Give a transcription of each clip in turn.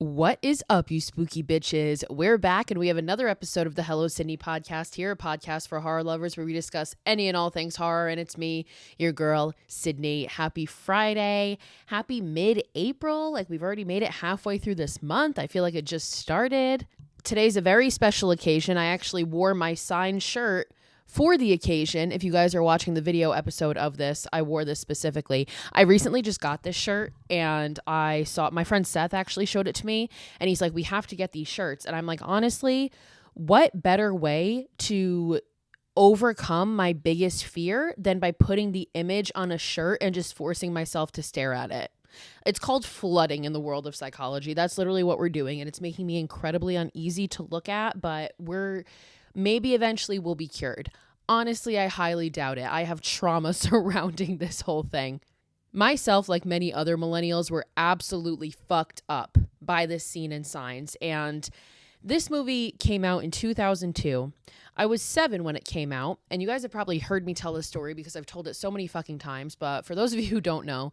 What is up, you spooky bitches? We're back and we have another episode of the Hello Sidney podcast here, a podcast for horror lovers where we discuss any and all things horror. And it's me, your girl, Sidney. Happy Friday. Happy mid-April. Like we've already made it halfway through this month. I feel like it just started. Today's a very special occasion. I actually wore my signed shirt for the occasion. If you guys are watching the video episode of this, I wore this specifically. I recently just got this shirt and I saw my friend Seth actually showed it to me and he's like, we have to get these shirts. And I'm like, honestly, what better way to overcome my biggest fear than by putting the image on a shirt and just forcing myself to stare at it? It's called flooding in the world of psychology. That's literally what we're doing. And it's making me incredibly uneasy to look at, but maybe eventually we'll be cured. Honestly, I highly doubt it. I have trauma surrounding this whole thing. Myself, like many other millennials, were absolutely fucked up by this scene in Signs. And this movie came out in 2002. I was 7 when it came out. And you guys have probably heard me tell this story because I've told it so many fucking times. But for those of you who don't know,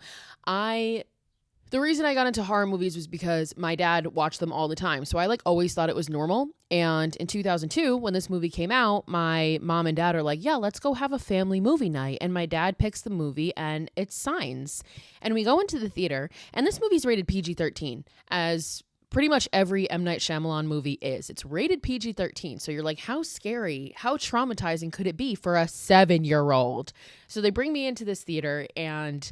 the reason I got into horror movies was because my dad watched them all the time. So I always thought it was normal. And in 2002, when this movie came out, my mom and dad are like, yeah, let's go have a family movie night. And my dad picks the movie and it's Signs. And we go into the theater and this movie's rated PG-13, as pretty much every M. Night Shyamalan movie is. It's rated PG-13. So you're like, how scary, how traumatizing could it be for a 7-year-old? So they bring me into this theater and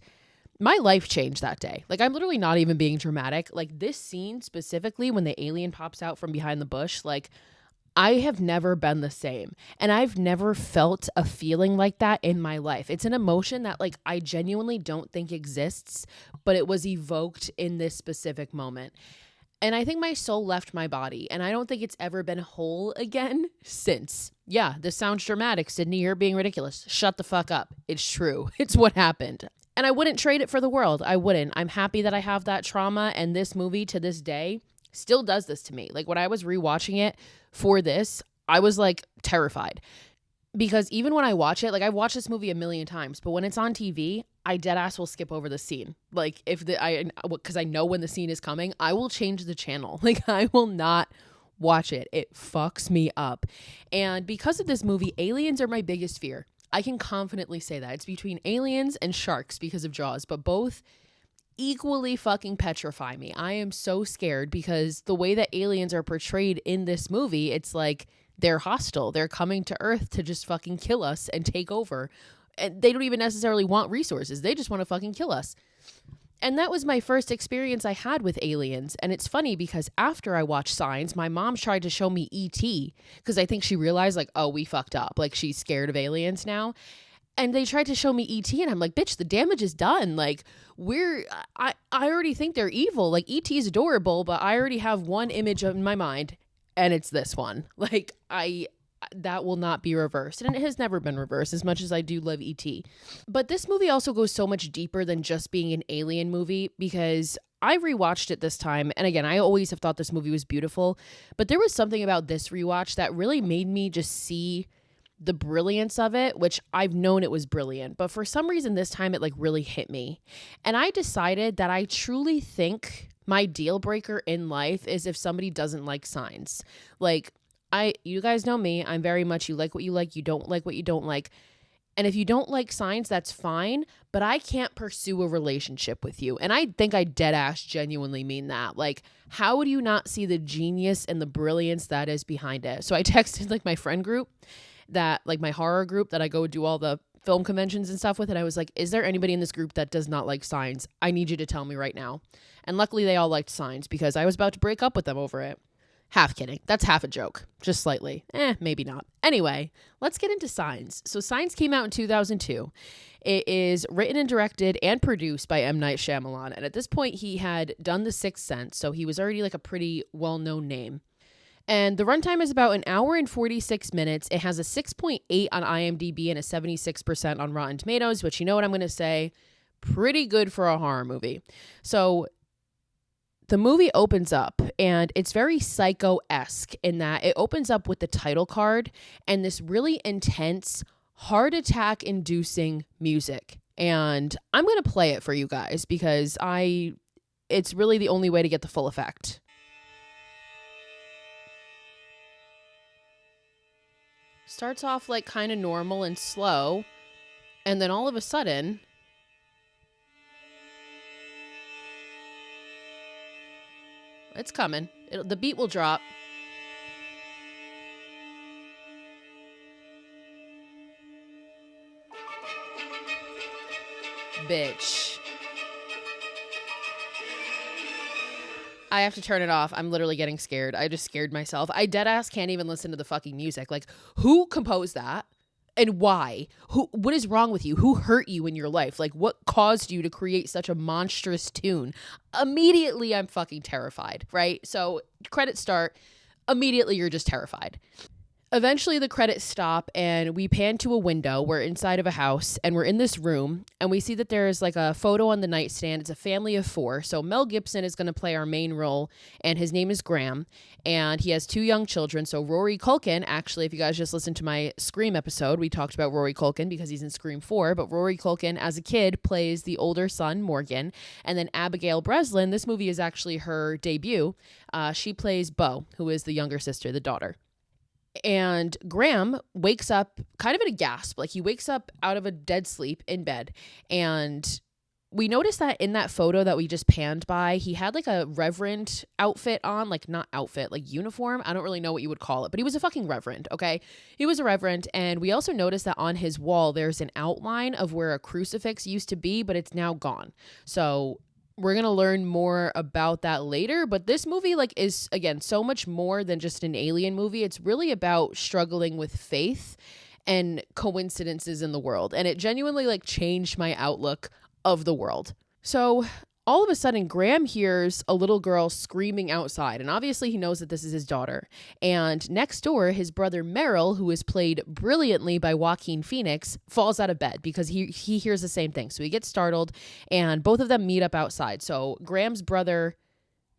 my life changed that day. I'm literally not even being dramatic. This scene specifically, when the alien pops out from behind the bush, I have never been the same. And I've never felt a feeling like that in my life. It's an emotion that I genuinely don't think exists, but it was evoked in this specific moment. And I think my soul left my body, and I don't think it's ever been whole again since. Yeah, this sounds dramatic, Sidney. You're being ridiculous. Shut the fuck up. It's true. It's what happened. And I wouldn't trade it for the world. I wouldn't. I'm happy that I have that trauma, and this movie to this day still does this to me. When I was rewatching it for this, I was terrified. Because even when I watch it, I've watched this movie a million times, but when it's on TV, I deadass will skip over the scene. Because I know when the scene is coming, I will change the channel. I will not watch it. It fucks me up. And because of this movie, aliens are my biggest fear. I can confidently say that. It's between aliens and sharks because of Jaws, but both equally fucking petrify me. I am so scared because the way that aliens are portrayed in this movie, it's they're hostile. They're coming to Earth to just fucking kill us and take over. And they don't even necessarily want resources. They just want to fucking kill us. And that was my first experience I had with aliens. And it's funny because after I watched Signs, my mom tried to show me E.T. because I think she realized oh, we fucked up. She's scared of aliens now. And they tried to show me E.T. and I'm like, bitch, the damage is done. I already think they're evil. E.T. is adorable, but I already have one image in my mind and it's this one. That will not be reversed. And it has never been reversed as much as I do love E.T. But this movie also goes so much deeper than just being an alien movie because I rewatched it this time. And again, I always have thought this movie was beautiful, but there was something about this rewatch that really made me just see the brilliance of it, which I've known it was brilliant. But for some reason this time it really hit me. And I decided that I truly think my deal breaker in life is if somebody doesn't like Signs. You guys know me. I'm very much, you like what you like, you don't like what you don't like. And if you don't like Signs, that's fine, but I can't pursue a relationship with you. And I think I dead ass genuinely mean that. How would you not see the genius and the brilliance that is behind it? So I texted my friend group that my horror group that I go do all the film conventions and stuff with. And I was like, is there anybody in this group that does not like Signs? I need you to tell me right now. And luckily they all liked Signs because I was about to break up with them over it. Half kidding. That's half a joke. Just slightly. Maybe not. Anyway, let's get into Signs. So Signs came out in 2002. It is written and directed and produced by M. Night Shyamalan. And at this point, he had done The Sixth Sense. So he was already a pretty well-known name. And the runtime is about 1 hour and 46 minutes. It has a 6.8 on IMDb and a 76% on Rotten Tomatoes, which you know what I'm going to say, pretty good for a horror movie. So the movie opens up and it's very Psycho-esque in that it opens up with the title card and this really intense heart attack inducing music. And I'm going to play it for you guys because it's really the only way to get the full effect. starts off like kind of normal and slow, and then all of a sudden, it's coming. The beat will drop. Bitch. I have to turn it off. I'm literally getting scared. I just scared myself. I deadass can't even listen to the fucking music. Like, who composed that? And why? What is wrong with you? Who hurt you in your life? Like, what caused you to create such a monstrous tune? Immediately, I'm fucking terrified, right? So, credits start. Immediately, you're just terrified. Eventually, the credits stop, and we pan to a window. We're inside of a house, and we're in this room, and we see that there's like a photo on the nightstand. It's a family of 4. So Mel Gibson is going to play our main role, and his name is Graham, and he has 2 young children. So Rory Culkin, actually, if you guys just listened to my Scream episode, we talked about Rory Culkin because he's in Scream 4, but Rory Culkin, as a kid, plays the older son, Morgan, and then Abigail Breslin, this movie is actually her debut. She plays Bo, who is the younger sister, the daughter. And Graham wakes up kind of in a gasp. Like, he wakes up out of a dead sleep in bed. And we noticed that in that photo that we just panned by, he had like a reverend outfit on, like not outfit, like uniform. I don't really know what you would call it, but he was a fucking reverend. Okay. He was a reverend. And we also noticed that on his wall, there's an outline of where a crucifix used to be, but it's now gone. So we're going to learn more about that later, but this movie like is, again, so much more than just an alien movie. It's really about struggling with faith and coincidences in the world. And it genuinely like changed my outlook of the world. So all of a sudden, Graham hears a little girl screaming outside, and obviously he knows that this is his daughter. And next door, his brother Merrill, who is played brilliantly by Joaquin Phoenix, falls out of bed because he hears the same thing. So he gets startled, and both of them meet up outside. So Graham's brother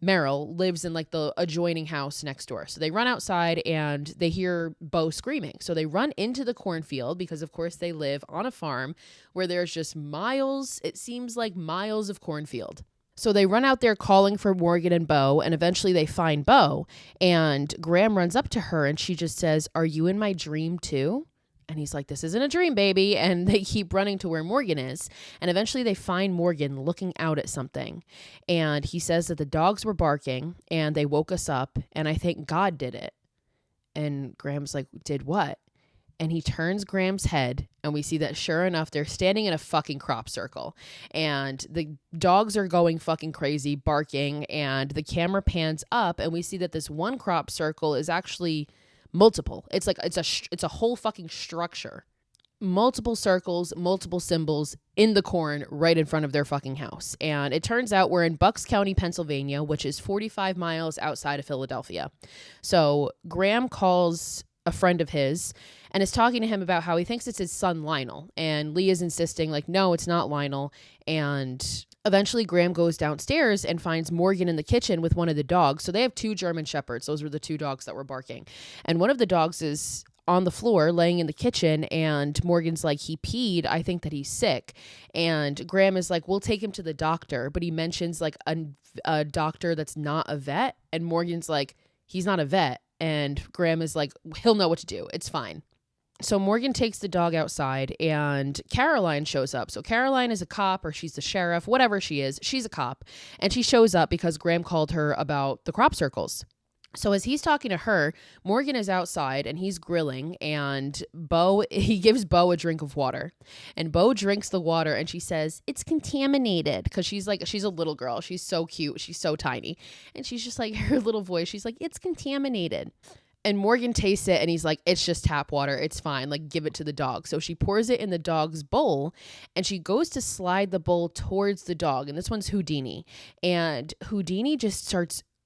Merrill lives in like the adjoining house next door. So they run outside and they hear Bo screaming. So they run into the cornfield because, of course, they live on a farm where there's just miles, it seems like miles of cornfield. So they run out there calling for Morgan and Bo, and eventually they find Bo. And Graham runs up to her and she just says, "Are you in my dream too?" And he's like, "This isn't a dream, baby." And they keep running to where Morgan is. And eventually they find Morgan looking out at something. And he says that the dogs were barking and they woke us up. And I think God did it. And Graham's like, "Did what?" And he turns Graham's head and we see that sure enough, they're standing in a fucking crop circle. And the dogs are going fucking crazy, barking. And the camera pans up and we see that this one crop circle is actually multiple. It's like it's a whole fucking structure. Multiple circles, multiple symbols in the corn right in front of their fucking house. And it turns out we're in Bucks County, Pennsylvania, which is 45 miles outside of Philadelphia. So Graham calls a friend of his and is talking to him about how he thinks it's his son Lionel. And Lee is insisting like, no, it's not Lionel. And eventually, Graham goes downstairs and finds Morgan in the kitchen with one of the dogs. So they have 2 German Shepherds. Those were the 2 dogs that were barking. And one of the dogs is on the floor laying in the kitchen. And Morgan's like, "He peed. I think that he's sick." And Graham is like, "We'll take him to the doctor." But he mentions like a doctor that's not a vet. And Morgan's like, "He's not a vet." And Graham is like, "He'll know what to do. It's fine." So Morgan takes the dog outside and Caroline shows up. So Caroline is a cop, or she's the sheriff, whatever she is. She's a cop. And she shows up because Graham called her about the crop circles. So as he's talking to her, Morgan is outside and he's grilling, and he gives Bo a drink of water. And Bo drinks the water and she says, "It's contaminated," because she's a little girl. She's so cute. She's so tiny. And she's just like, her little voice, she's like, "It's contaminated." And Morgan tastes it and he's like, "It's just tap water. It's fine. Like, give it to the dog." So she pours it in the dog's bowl and she goes to slide the bowl towards the dog. And this one's Houdini. And Houdini just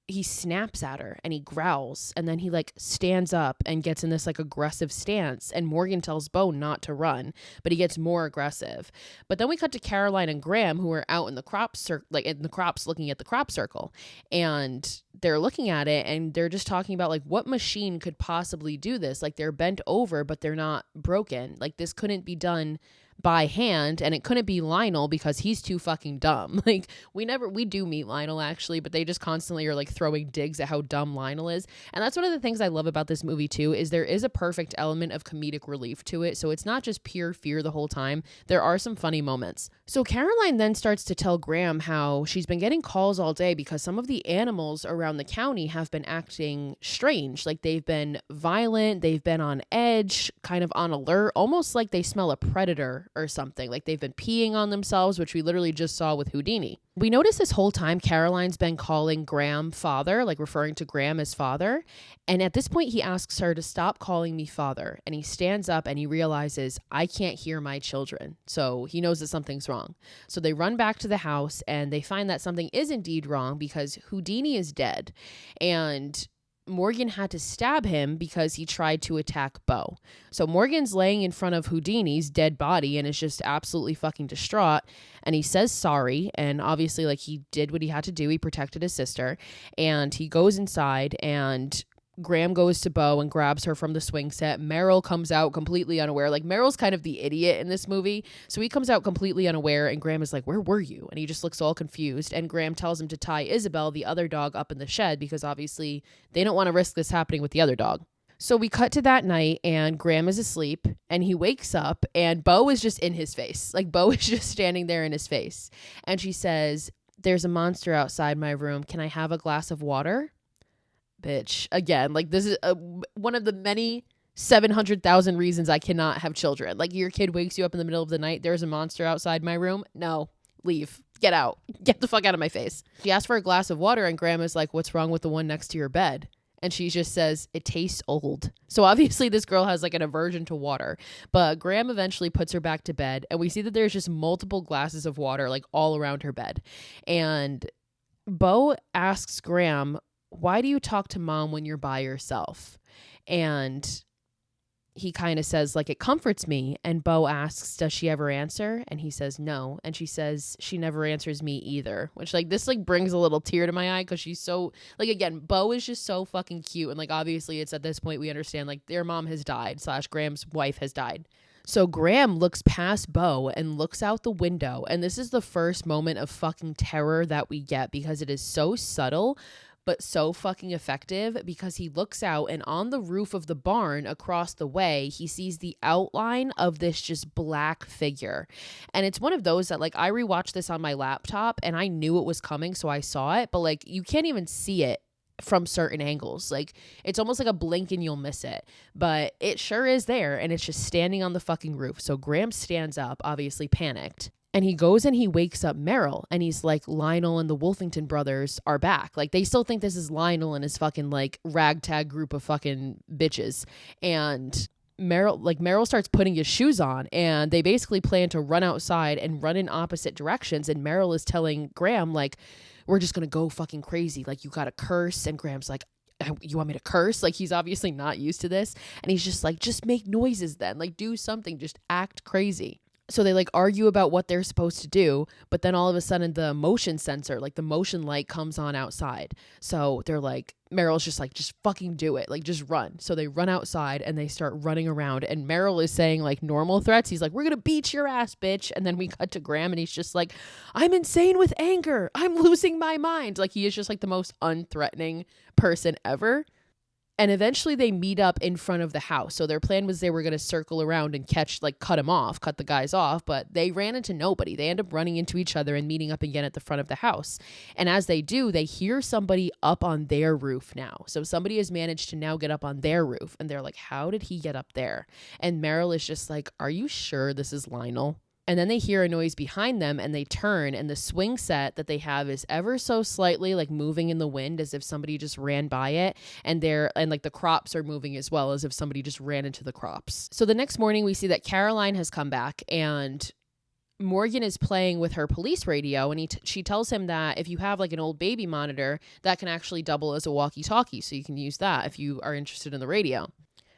he snaps at her and he growls, and then he like stands up and gets in this like aggressive stance, and Morgan tells Bo not to run, but he gets more aggressive. But then we cut to Caroline and Graham, who are out in the crops looking at the crop circle, and they're looking at it and they're just talking about like what machine could possibly do this. Like, they're bent over but they're not broken. Like, this couldn't be done by hand, and it couldn't be Lionel because he's too fucking dumb. Like, we do meet Lionel actually, but they just constantly are like throwing digs at how dumb Lionel is. And that's one of the things I love about this movie too, is there is a perfect element of comedic relief to it. So it's not just pure fear the whole time. There are some funny moments. So Caroline then starts to tell Graham how she's been getting calls all day because some of the animals around the county have been acting strange. Like, they've been violent, they've been on edge, kind of on alert, almost like they smell a predator or something. Like, they've been peeing on themselves, which we literally just saw with Houdini. We notice this whole time Caroline's been calling Graham father, like referring to Graham as father. And at this point, he asks her to stop calling me father. And he stands up and he realizes, I can't hear my children. So he knows that something's wrong. So they run back to the house and they find that something is indeed wrong because Houdini is dead. And Morgan had to stab him because he tried to attack Bo. So Morgan's laying in front of Houdini's dead body and is just absolutely fucking distraught. And he says sorry. And obviously, like, he did what he had to do. He protected his sister. And he goes inside and Graham goes to Bo and grabs her from the swing set. Meryl comes out completely unaware. Like, Meryl's kind of the idiot in this movie. So he comes out completely unaware and Graham is like, where were you? And he just looks all confused. And Graham tells him to tie Isabel, the other dog, up in the shed because obviously they don't want to risk this happening with the other dog. So we cut to that night and Graham is asleep and he wakes up and Bo is just in his face. Like, Bo is just standing there in his face. And she says, there's a monster outside my room. Can I have a glass of water? Bitch. Again, like, this is one of the many 700,000 reasons I cannot have children. Like, your kid wakes you up in the middle of the night. There's a monster outside my room. No, leave. Get out. Get the fuck out of my face. She asks for a glass of water and Grandma's like, what's wrong with the one next to your bed? And she just says, it tastes old. So obviously this girl has like an aversion to water, but Graham eventually puts her back to bed and we see that there's just multiple glasses of water like all around her bed. And Bo asks Graham, why do you talk to mom when you're by yourself? And he kind of says, like, it comforts me. And Bo asks, does she ever answer? And he says, no. And she says, she never answers me either. Which, like, this, like, brings a little tear to my eye because she's so, like, again, Bo is just so fucking cute. And, like, obviously it's at this point we understand, like, their mom has died / Graham's wife has died. So Graham looks past Bo and looks out the window. And this is the first moment of fucking terror that we get because it is so subtle, but so fucking effective because he looks out and on the roof of the barn across the way, he sees the outline of this just black figure. And it's one of those that, like, I rewatched this on my laptop and I knew it was coming, so I saw it, but, like, you can't even see it from certain angles. Like, it's almost like a blink and you'll miss it, but it sure is there and it's just standing on the fucking roof. So Graham stands up, obviously panicked. And he goes and he wakes up Meryl and he's like, Lionel and the Wolfington brothers are back. Like, they still think this is Lionel and his fucking like ragtag group of fucking bitches. And Meryl starts putting his shoes on and they basically plan to run outside and run in opposite directions. And Meryl is telling Graham, like, we're just going to go fucking crazy. Like, you got to curse. And Graham's like, you want me to curse? Like, he's obviously not used to this. And he's just like, just make noises then. Like, do something. Just act crazy. So they like argue about what they're supposed to do, but then all of a sudden the motion sensor, like the motion light comes on outside. So they're like, Meryl's just like, just fucking do it. Like, just run. So they run outside and they start running around and Meryl is saying like normal threats. He's like, we're going to beat your ass, bitch. And then we cut to Graham and he's just like, I'm insane with anger. I'm losing my mind. Like, he is just like the most unthreatening person ever. And eventually they meet up in front of the house. So their plan was they were going to circle around and cut the guys off, but they ran into nobody. They end up running into each other and meeting up again at the front of the house. And as they do, they hear somebody up on their roof now. So somebody has managed to now get up on their roof and they're like, how did he get up there? And Meryl is just like, are you sure this is Lionel? And then they hear a noise behind them and they turn and the swing set that they have is ever so slightly like moving in the wind as if somebody just ran by it. And like the crops are moving as well as if somebody just ran into the crops. So the next morning we see that Caroline has come back and Morgan is playing with her police radio and she tells him that if you have like an old baby monitor, that can actually double as a walkie-talkie. So you can use that if you are interested in the radio.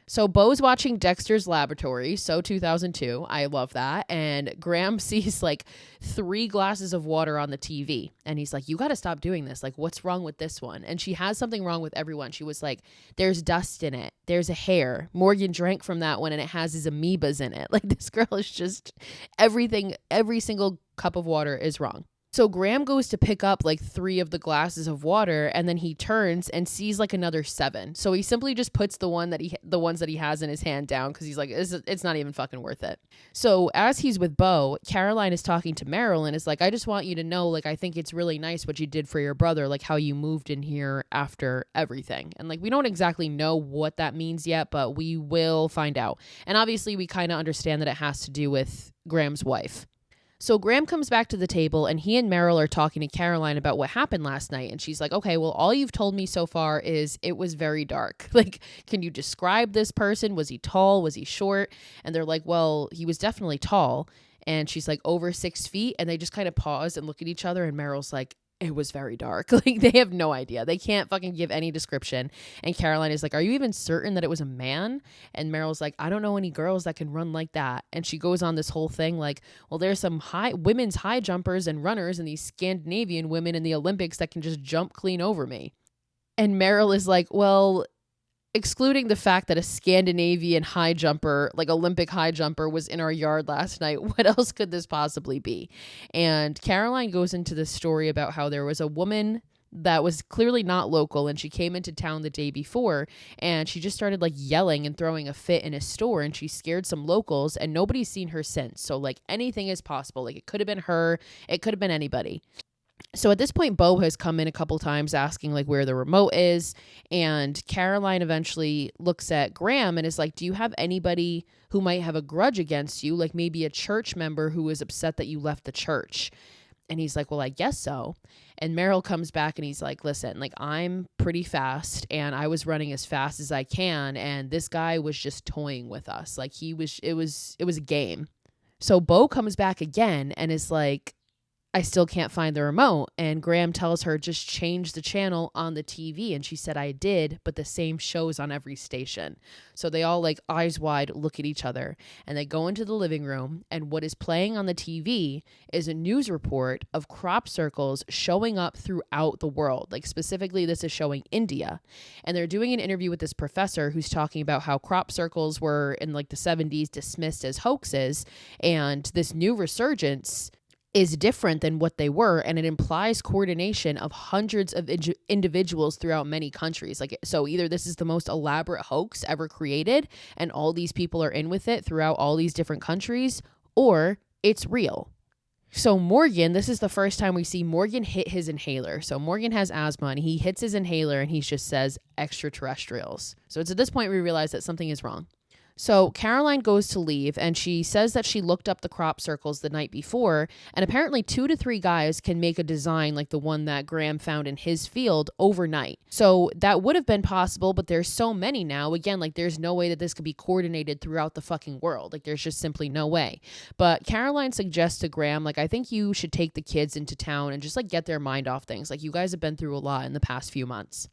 So Bo's watching Dexter's Laboratory, so 2002. I love that. And Graham sees like 3 glasses of water on the TV. And he's like, you got to stop doing this. Like, what's wrong with this one? And she has something wrong with everyone. She was like, there's dust in it. There's a hair. Morgan drank from that one and it has his amoebas in it. Like, this girl is just everything. Every single cup of water is wrong. So Graham goes to pick up like 3 of the glasses of water, and then he turns and sees like another 7. So he simply just puts the ones that he has in his hand down because he's like, it's not even fucking worth it. So as he's with Bo, Caroline is talking to Meryl and is like, I just want you to know, like, I think it's really nice what you did for your brother, like how you moved in here after everything. And like, we don't exactly know what that means yet, but we will find out. And obviously we kind of understand that it has to do with Graham's wife. So Graham comes back to the table and he and Meryl are talking to Caroline about what happened last night. And she's like, okay, well, all you've told me so far is it was very dark. Like, can you describe this person? Was he tall? Was he short? And they're like, well, he was definitely tall. And she's like, over 6 feet. And they just kind of pause and look at each other. And Meryl's like, it was very dark. Like, they have no idea. They can't fucking give any description. And Caroline is like, are you even certain that it was a man? And Meryl's like, I don't know any girls that can run like that. And she goes on this whole thing like, well, there's some women's high jumpers and runners and these Scandinavian women in the Olympics that can just jump clean over me. And Meryl is like, well, excluding the fact that a Scandinavian high jumper, like Olympic high jumper, was in our yard last night, what else could this possibly be? And Caroline goes into this story about how there was a woman that was clearly not local, and she came into town the day before, and she just started like yelling and throwing a fit in a store, and she scared some locals, and nobody's seen her since. So like, anything is possible. Like, it could have been her, it could have been anybody. So at this point, Bo has come in a couple times asking like where the remote is. And Caroline eventually looks at Graham and is like, do you have anybody who might have a grudge against you? Like maybe a church member who was upset that you left the church. And he's like, well, I guess so. And Meryl comes back and he's like, listen, like, I'm pretty fast and I was running as fast as I can. And this guy was just toying with us. Like it was a game. So Bo comes back again and is like, I still can't find the remote. And Graham tells her, just change the channel on the TV. And she said, I did, but the same show's on every station. So they all like eyes wide look at each other and they go into the living room. And what is playing on the TV is a news report of crop circles showing up throughout the world. Like specifically, this is showing India. And they're doing an interview with this professor who's talking about how crop circles were in like the 70s dismissed as hoaxes. And this new resurgence is different than what they were, and it implies coordination of hundreds of individuals throughout many countries. Like, so either this is the most elaborate hoax ever created and all these people are in with it throughout all these different countries, or it's real. So Morgan, this is the first time we see Morgan hit his inhaler. So Morgan has asthma and he hits his inhaler and he just says extraterrestrials. So it's at this point we realize that something is wrong. So Caroline goes to leave and she says that she looked up the crop circles the night before, and apparently 2 to 3 guys can make a design like the one that Graham found in his field overnight. So that would have been possible, but there's so many now. Again, like there's no way that this could be coordinated throughout the fucking world. Like there's just simply no way. But Caroline suggests to Graham, like, I think you should take the kids into town and just like get their mind off things. Like you guys have been through a lot in the past few months.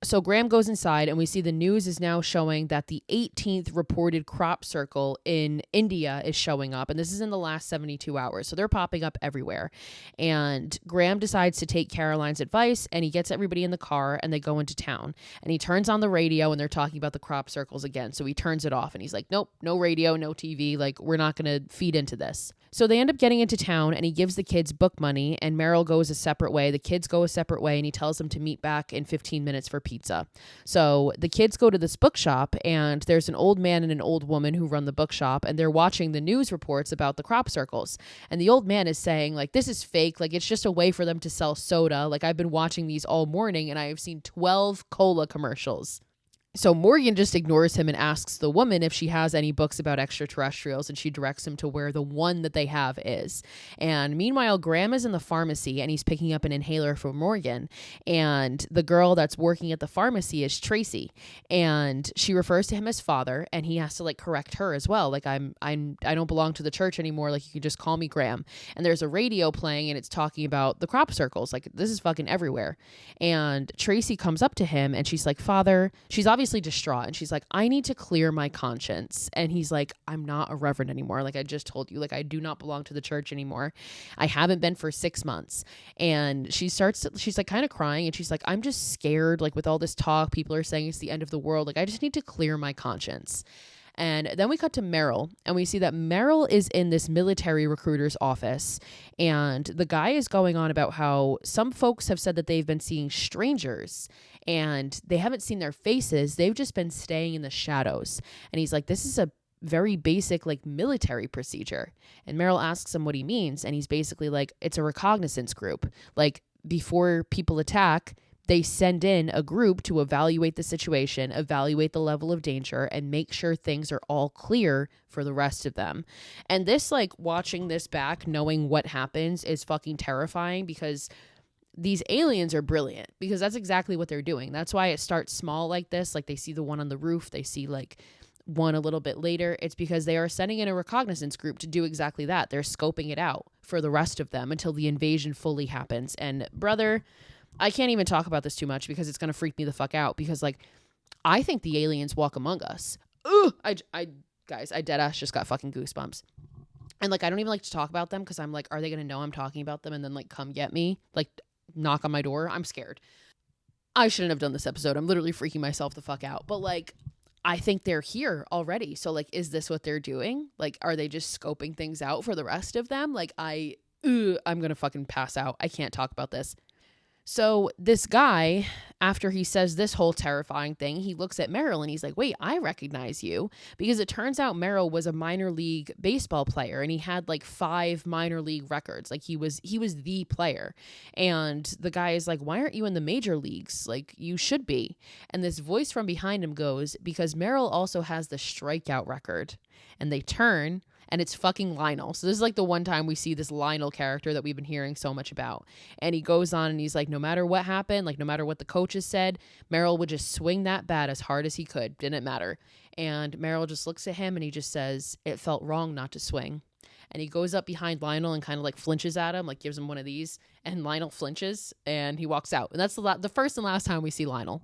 So Graham goes inside and we see the news is now showing that the 18th reported crop circle in India is showing up. And this is in the last 72 hours. So they're popping up everywhere. And Graham decides to take Caroline's advice and he gets everybody in the car and they go into town. And he turns on the radio and they're talking about the crop circles again. So he turns it off and he's like, nope, no radio, no TV. Like, we're not going to feed into this. So they end up getting into town and he gives the kids book money and Meryl goes a separate way. The kids go a separate way and he tells them to meet back in 15 minutes for pizza. So the kids go to this bookshop and there's an old man and an old woman who run the bookshop and they're watching the news reports about the crop circles. And the old man is saying like, this is fake. Like it's just a way for them to sell soda. Like I've been watching these all morning and I have seen 12 cola commercials. So Morgan just ignores him and asks the woman if she has any books about extraterrestrials, and she directs him to where the one that they have is. And meanwhile, Graham is in the pharmacy and he's picking up an inhaler for Morgan. And the girl that's working at the pharmacy is Tracy. And she refers to him as father, and he has to like correct her as well. Like I don't belong to the church anymore. Like you can just call me Graham. And there's a radio playing and it's talking about the crop circles. Like this is fucking everywhere. And Tracy comes up to him and she's like, Father, she's obviously obviously distraught. And she's like, I need to clear my conscience. And he's like, I'm not a reverend anymore. Like I just told you, like I do not belong to the church anymore. I haven't been for 6 months. And she's like kind of crying. And she's like, I'm just scared. Like with all this talk, people are saying it's the end of the world. Like I just need to clear my conscience. And then we cut to Meryl, and we see that Meryl is in this military recruiter's office, and the guy is going on about how some folks have said that they've been seeing strangers, and they haven't seen their faces. They've just been staying in the shadows. And he's like, this is a very basic like military procedure. And Meryl asks him what he means, and he's basically like, it's a reconnaissance group. Like before people attack, they send in a group to evaluate the situation, evaluate the level of danger, and make sure things are all clear for the rest of them. And this, like, watching this back, knowing what happens is fucking terrifying, because these aliens are brilliant, because that's exactly what they're doing. That's why it starts small like this. Like, they see the one on the roof. They see, like, one a little bit later. It's because they are sending in a reconnaissance group to do exactly that. They're scoping it out for the rest of them until the invasion fully happens. And, brother, I can't even talk about this too much because it's going to freak me the fuck out, because like I think the aliens walk among us. Ooh, guys, I dead ass just got fucking goosebumps. And like I don't even like to talk about them because I'm like, are they going to know I'm talking about them and then like come get me? Like knock on my door? I'm scared. I shouldn't have done this episode. I'm literally freaking myself the fuck out. But like I think they're here already. So like is this what they're doing? Like are they just scoping things out for the rest of them? Like I'm going to fucking pass out. I can't talk about this. So this guy, after he says this whole terrifying thing, he looks at Meryl and he's like, wait, I recognize you. Because it turns out Meryl was a minor league baseball player, and he had like 5 minor league records. Like he was the player. And the guy is like, why aren't you in the major leagues? Like you should be. And this voice from behind him goes, because Meryl also has the strikeout record. And they turn, and it's fucking Lionel. So this is like the one time we see this Lionel character that we've been hearing so much about. And he goes on and he's like, no matter what happened, like no matter what the coaches said, Meryl would just swing that bat as hard as he could. Didn't matter. And Meryl just looks at him and he just says, it felt wrong not to swing. And he goes up behind Lionel and kind of like flinches at him, like gives him one of these. And Lionel flinches and he walks out. And that's the first and last time we see Lionel.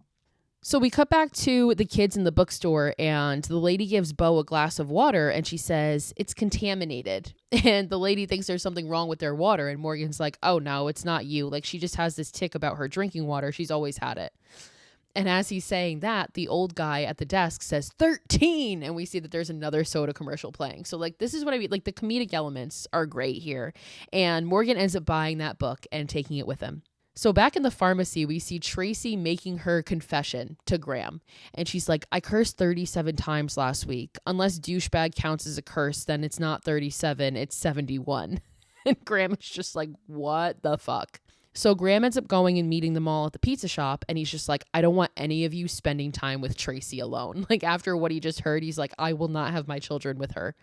So we cut back to the kids in the bookstore, and the lady gives Bo a glass of water and she says, it's contaminated. And the lady thinks there's something wrong with their water. And Morgan's like, oh no, it's not you. Like she just has this tick about her drinking water. She's always had it. And as he's saying that, the old guy at the desk says 13. And we see that there's another soda commercial playing. So like, this is what I mean. Like the comedic elements are great here. And Morgan ends up buying that book and taking it with him. So back in the pharmacy, we see Tracy making her confession to Graham. And she's like, I cursed 37 times last week. Unless douchebag counts as a curse, then it's not 37, it's 71. And Graham is just like, what the fuck? So Graham ends up going and meeting them all at the pizza shop. And he's just like, I don't want any of you spending time with Tracy alone. Like after what he just heard, he's like, I will not have my children with her.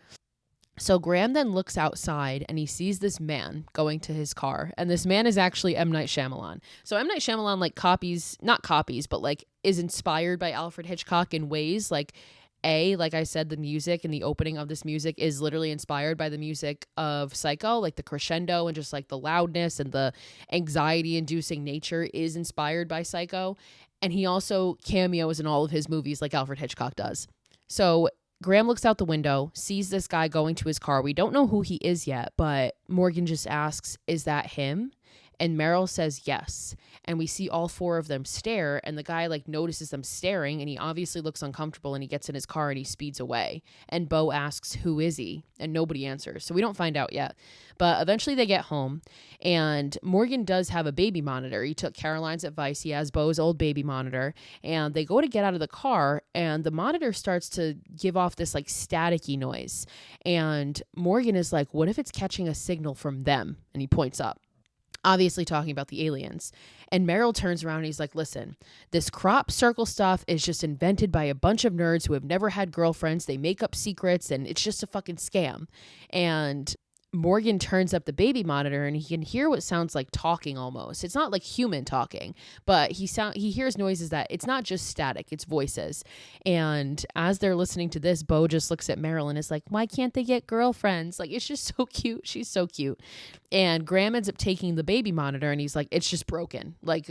So Graham then looks outside and he sees this man going to his car. And this man is actually M. Night Shyamalan. So M. Night Shyamalan not copies, but like is inspired by Alfred Hitchcock in ways like like I said, the music and the opening of this music is literally inspired by the music of Psycho, like the crescendo and just like the loudness and the anxiety inducing nature is inspired by Psycho. And he also cameos in all of his movies like Alfred Hitchcock does. So Graham looks out the window, sees this guy going to his car. We don't know who he is yet, but Morgan just asks, is that him? And Meryl says yes. And we see all 4 of them stare, and the guy like notices them staring, and he obviously looks uncomfortable, and he gets in his car and he speeds away. And Bo asks, who is he? And nobody answers. So we don't find out yet. But eventually they get home, and Morgan does have a baby monitor. He took Caroline's advice. He has Bo's old baby monitor, and they go to get out of the car, and the monitor starts to give off this like staticky noise. And Morgan is like, what if it's catching a signal from them? And he points up, obviously talking about the aliens. And Meryl turns around and he's like, listen, this crop circle stuff is just invented by a bunch of nerds who have never had girlfriends. They make up secrets and it's just a fucking scam. And Morgan turns up the baby monitor and he can hear what sounds like talking almost. It's not like human talking, but he hears noises that it's not just static, it's voices. And as they're listening to this, Bo just looks at Meryl and is like, why can't they get girlfriends? Like, it's just so cute. She's so cute. And Graham ends up taking the baby monitor and he's like, it's just broken. Like,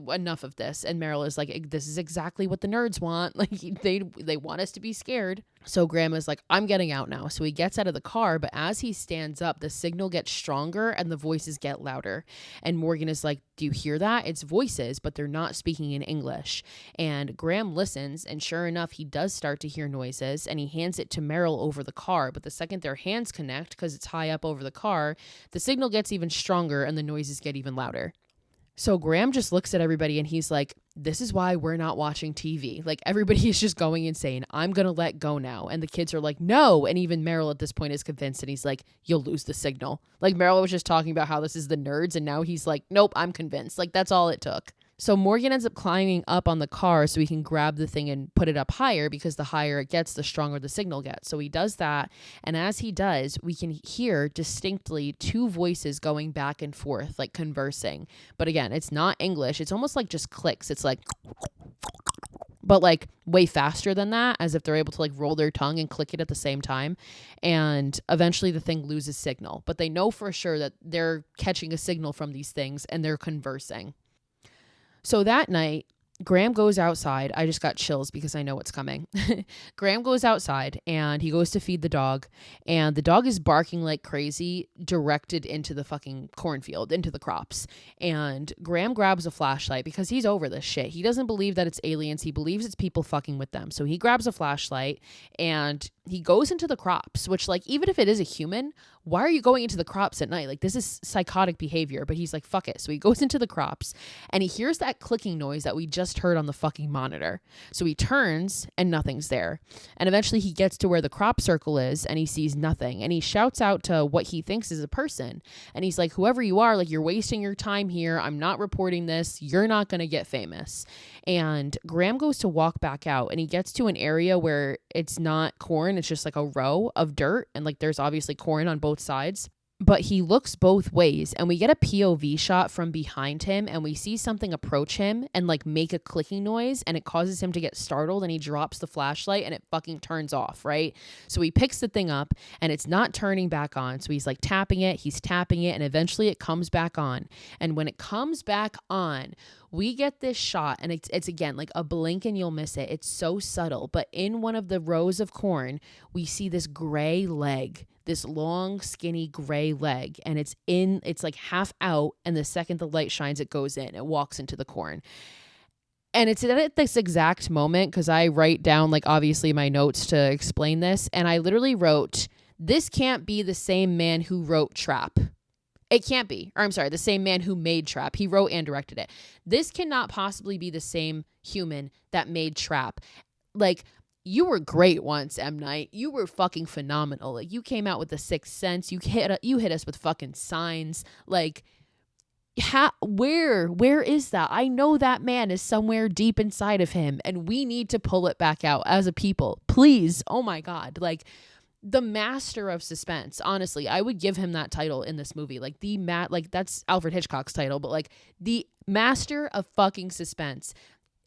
enough of this. And Meryl is like, this is exactly what the nerds want. Like they want us to be scared. So Graham is like, I'm getting out now. So he gets out of the car, but as he stands up, the signal gets stronger and the voices get louder. And Morgan is like, do you hear that? It's voices, but they're not speaking in English. And Graham listens, and sure enough, he does start to hear noises, and he hands it to Meryl over the car. But the second their hands connect, because it's high up over the car, the signal gets even stronger and the noises get even louder. So Graham just looks at everybody and he's like, this is why we're not watching TV. Like, everybody is just going insane. I'm going to let go now. And the kids are like, no. And even Meryl at this point is convinced, and he's like, you'll lose the signal. Like, Meryl was just talking about how this is the nerds, and now he's like, nope, I'm convinced. Like, that's all it took. So Morgan ends up climbing up on the car so he can grab the thing and put it up higher, because the higher it gets, the stronger the signal gets. So he does that. And as he does, we can hear distinctly two voices going back and forth, like conversing. But again, it's not English. It's almost like just clicks. It's like, but like way faster than that, as if they're able to like roll their tongue and click it at the same time. And eventually the thing loses signal, but they know for sure that they're catching a signal from these things and they're conversing. So that night, Graham goes outside. I just got chills because I know what's coming. Graham goes outside and he goes to feed the dog, and the dog is barking like crazy, directed into the fucking cornfield, into the crops. And Graham grabs a flashlight because he's over this shit. He doesn't believe that it's aliens. He believes it's people fucking with them. So he grabs a flashlight and he goes into the crops, which, like, even if it is a human, why are you going into the crops at night? Like, this is psychotic behavior. But he's like, fuck it. So he goes into the crops and he hears that clicking noise that we just heard on the fucking monitor. So he turns and nothing's there. And eventually he gets to where the crop circle is and he sees nothing. And he shouts out to what he thinks is a person. And he's like, whoever you are, like, you're wasting your time here. I'm not reporting this. You're not going to get famous. And Graham goes to walk back out, and he gets to an area where it's not corn. It's just like a row of dirt. And like, there's obviously corn on both sides. But he looks both ways, and we get a POV shot from behind him, and we see something approach him and like make a clicking noise, and it causes him to get startled, and he drops the flashlight and it fucking turns off, right? So he picks the thing up and it's not turning back on. So he's like tapping it, and eventually it comes back on. And when it comes back on, we get this shot, and it's again like a blink and you'll miss it. It's so subtle, but in one of the rows of corn, we see this gray leg, this long, skinny gray leg, and it's like half out, and the second the light shines, it goes in, it walks into the corn. And it's at this exact moment, because I write down, like, obviously my notes to explain this, and I literally wrote, this can't be the same man who wrote Trap. It can't be. Or I'm sorry, the same man who made Trap. He wrote and directed it. This cannot possibly be the same human that made Trap. Like, you were great once, M. Night. You were fucking phenomenal. Like, you came out with The Sixth Sense. You hit us with fucking Signs. Like, where is that? I know that man is somewhere deep inside of him, and we need to pull it back out as a people. Please. Oh my God. Like, the master of suspense. Honestly, I would give him that title in this movie. Like, like, that's Alfred Hitchcock's title, but like, the master of fucking suspense,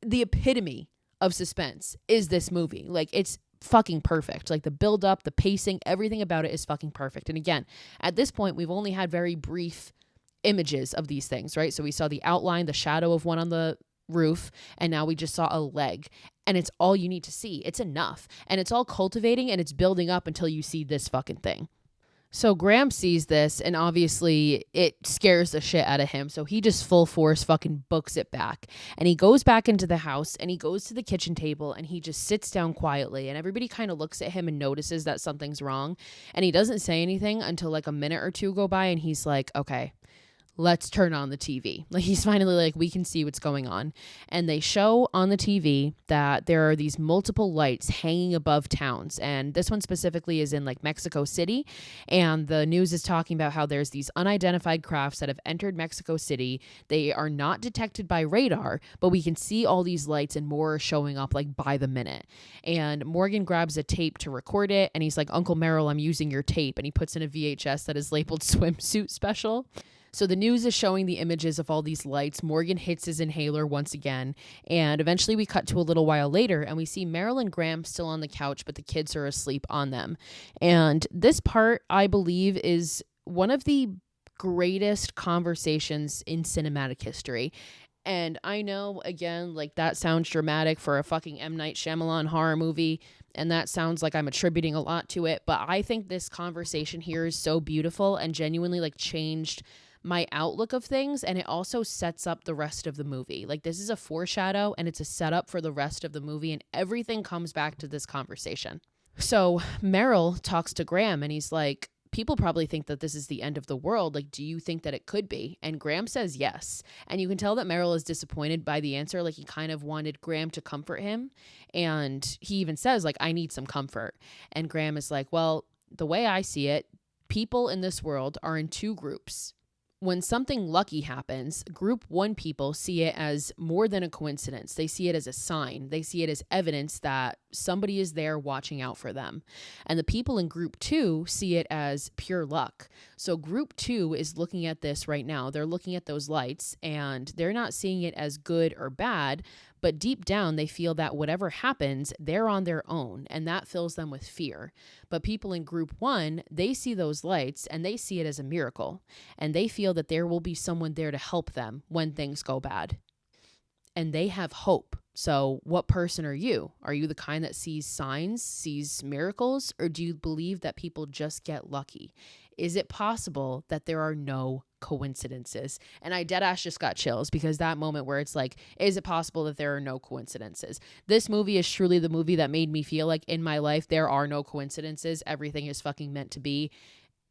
the epitome of suspense is this movie. Like, it's fucking perfect. Like, the build up, the pacing, everything about it is fucking perfect. And again, at this point, we've only had very brief images of these things, right? So we saw the outline, the shadow of one on the roof, and now we just saw a leg, and it's all you need to see. It's enough, and it's all cultivating, and it's building up until you see this fucking thing. So Graham sees this, and obviously it scares the shit out of him. So he just full force fucking books it back. And he goes back into the house, and he goes to the kitchen table, and he just sits down quietly. And everybody kind of looks at him and notices that something's wrong. And he doesn't say anything until like a minute or two go by, and he's like, okay, let's turn on the TV. Like, he's finally like, we can see what's going on. And they show on the TV that there are these multiple lights hanging above towns. And this one specifically is in like Mexico City. And the news is talking about how there's these unidentified crafts that have entered Mexico City. They are not detected by radar, but we can see all these lights, and more are showing up like by the minute. And Morgan grabs a tape to record it. And he's like, Uncle Merrill, I'm using your tape. And he puts in a VHS that is labeled swimsuit special. So the news is showing the images of all these lights. Morgan hits his inhaler once again. And eventually we cut to a little while later, and we see Meryl and Graham still on the couch, but the kids are asleep on them. And this part, I believe, is one of the greatest conversations in cinematic history. And I know, again, like that sounds dramatic for a fucking M. Night Shyamalan horror movie. And that sounds like I'm attributing a lot to it. But I think this conversation here is so beautiful and genuinely like changed my outlook of things. And it also sets up the rest of the movie. Like this is a foreshadow and it's a setup for the rest of the movie. And everything comes back to this conversation. So Meryl talks to Graham and he's like, people probably think that this is the end of the world. Like, do you think that it could be? And Graham says yes. And you can tell that Meryl is disappointed by the answer. Like he kind of wanted Graham to comfort him. And he even says like, I need some comfort. And Graham is like, well, the way I see it, people in this world are in two groups. When something lucky happens, group one people see it as more than a coincidence. They see it as a sign. They see it as evidence that somebody is there watching out for them. And the people in group two see it as pure luck. So group two is looking at this right now. They're looking at those lights and they're not seeing it as good or bad, but deep down they feel that whatever happens, they're on their own and that fills them with fear. But people in group one, they see those lights and they see it as a miracle and they feel that there will be someone there to help them when things go bad. And they have hope. So what person are you? Are you the kind that sees signs, sees miracles, or do you believe that people just get lucky? Is it possible that there are no coincidences? And I deadass just got chills because that moment where it's like, is it possible that there are no coincidences? This movie is truly the movie that made me feel like in my life, there are no coincidences. Everything is fucking meant to be.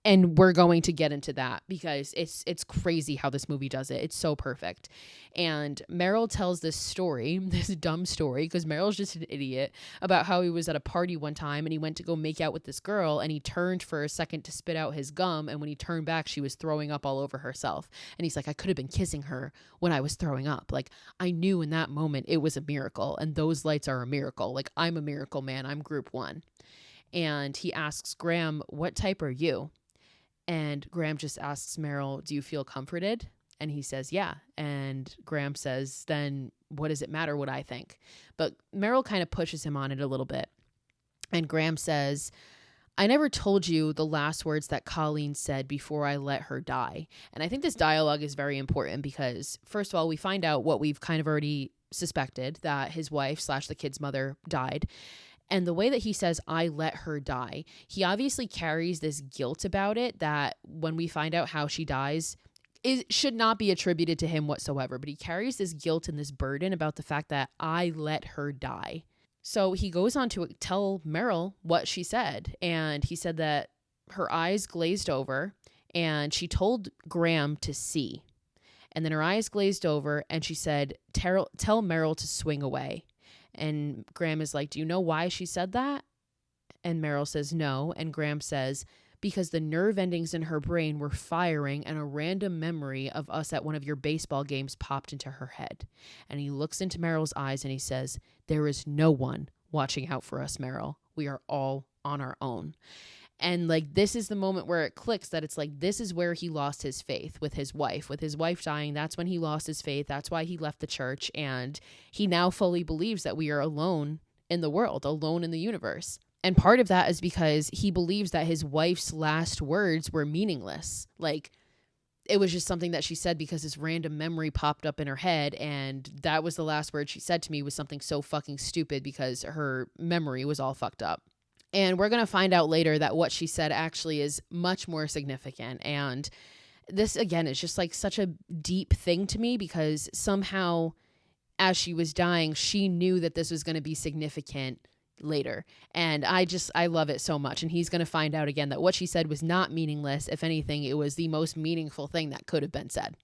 And we're going to get into that because it's crazy how this movie does it. It's so perfect. And Meryl tells this story, this dumb story, because Meryl's just an idiot, about how he was at a party one time and he went to go make out with this girl and he turned for a second to spit out his gum. And when he turned back, she was throwing up all over herself. And he's like, I could have been kissing her when I was throwing up. Like, I knew in that moment it was a miracle. And those lights are a miracle. Like, I'm a miracle man. I'm group one. And he asks Graham, what type are you? And Graham just asks Meryl, do you feel comforted? And he says, yeah. And Graham says, then what does it matter what I think? But Meryl kind of pushes him on it a little bit. And Graham says, I never told you the last words that Colleen said before I let her die. And I think this dialogue is very important because, first of all, we find out what we've kind of already suspected, that his wife / the kid's mother died. And the way that he says, I let her die, he obviously carries this guilt about it that when we find out how she dies, it should not be attributed to him whatsoever. But he carries this guilt and this burden about the fact that I let her die. So he goes on to tell Meryl what she said. And he said that her eyes glazed over and she told Graham to see. And then her eyes glazed over and she said, tell Meryl to swing away. And Graham is like, do you know why she said that? And Meryl says no. And Graham says, because the nerve endings in her brain were firing and a random memory of us at one of your baseball games popped into her head. And he looks into Meryl's eyes and he says, there is no one watching out for us, Meryl. We are all on our own. And like, this is the moment where it clicks that it's like, this is where he lost his faith with his wife dying. That's when he lost his faith. That's why he left the church. And he now fully believes that we are alone in the world, alone in the universe. And part of that is because he believes that his wife's last words were meaningless. Like, it was just something that she said because this random memory popped up in her head. And that was the last word she said to me, was something so fucking stupid because her memory was all fucked up. And we're going to find out later that what she said actually is much more significant. And this, again, is just like such a deep thing to me because somehow as she was dying, she knew that this was going to be significant later. And I love it so much. And he's going to find out again that what she said was not meaningless. If anything, it was the most meaningful thing that could have been said.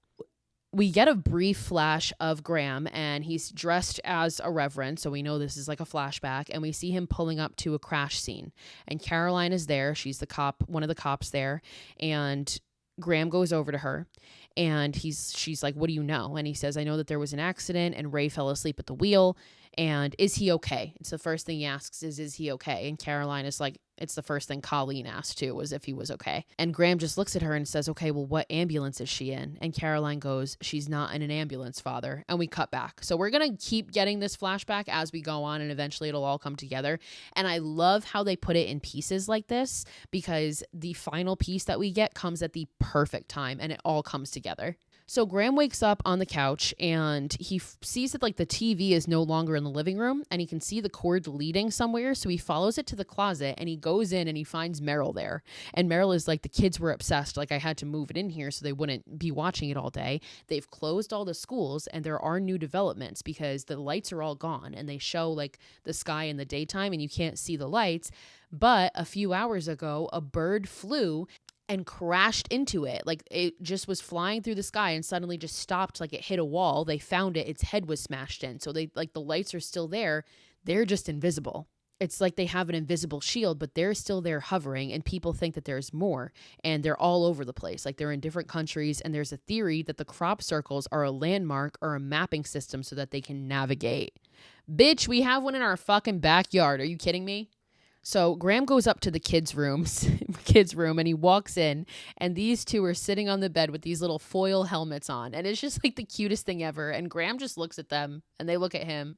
We get a brief flash of Graham and he's dressed as a reverend. So we know this is like a flashback, and we see him pulling up to a crash scene and Caroline is there. She's the cop, one of the cops there. And Graham goes over to her and she's like, what do you know? And he says, I know that there was an accident and Ray fell asleep at the wheel. And is he okay? It's the first thing he asks is he okay? And Caroline is like, it's the first thing Colleen asked too, was if he was okay. And Graham just looks at her and says, okay, well, what ambulance is she in? And Caroline goes, she's not in an ambulance, Father. And we cut back. So we're going to keep getting this flashback as we go on, and eventually it'll all come together. And I love how they put it in pieces like this, because the final piece that we get comes at the perfect time and it all comes together. So Graham wakes up on the couch and he sees that like the TV is no longer in the living room and he can see the cord leading somewhere. So he follows it to the closet and he goes in and he finds Meryl there. And Meryl is like, the kids were obsessed. Like I had to move it in here so they wouldn't be watching it all day. They've closed all the schools and there are new developments because the lights are all gone and they show like the sky in the daytime and you can't see the lights. But a few hours ago, a bird flew and crashed into it. Like it just was flying through the sky and suddenly just stopped, like it hit a wall. They found it. Its head was smashed in. So they like the lights are still there. They're just invisible. It's like they have an invisible shield, but they're still there hovering and people think that there's more and they're all over the place. Like they're in different countries and there's a theory that the crop circles are a landmark or a mapping system so that they can navigate. Bitch, we have one in our fucking backyard. Are you kidding me? So Graham goes up to the kids' room, and he walks in, and these two are sitting on the bed with these little foil helmets on, and it's just like the cutest thing ever. And Graham just looks at them, and they look at him,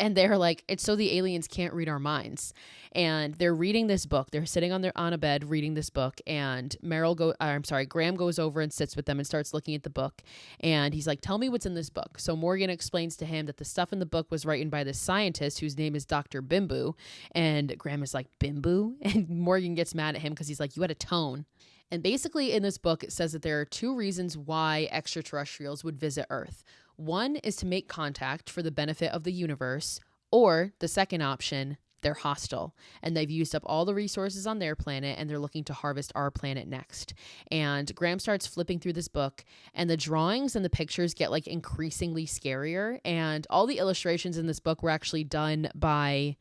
and they're like, it's so the aliens can't read our minds. And they're reading this book. They're sitting on a bed reading this book. And Graham goes over and sits with them and starts looking at the book. And he's like, tell me what's in this book. So Morgan explains to him that the stuff in the book was written by this scientist whose name is Dr. Bimbu. And Graham is like, Bimbu? And Morgan gets mad at him because he's like, you had a tone. And basically in this book, it says that there are two reasons why extraterrestrials would visit Earth. One is to make contact for the benefit of the universe, or the second option, they're hostile and they've used up all the resources on their planet and they're looking to harvest our planet next. And Graham starts flipping through this book and the drawings and the pictures get like increasingly scarier. And all the illustrations in this book were actually done by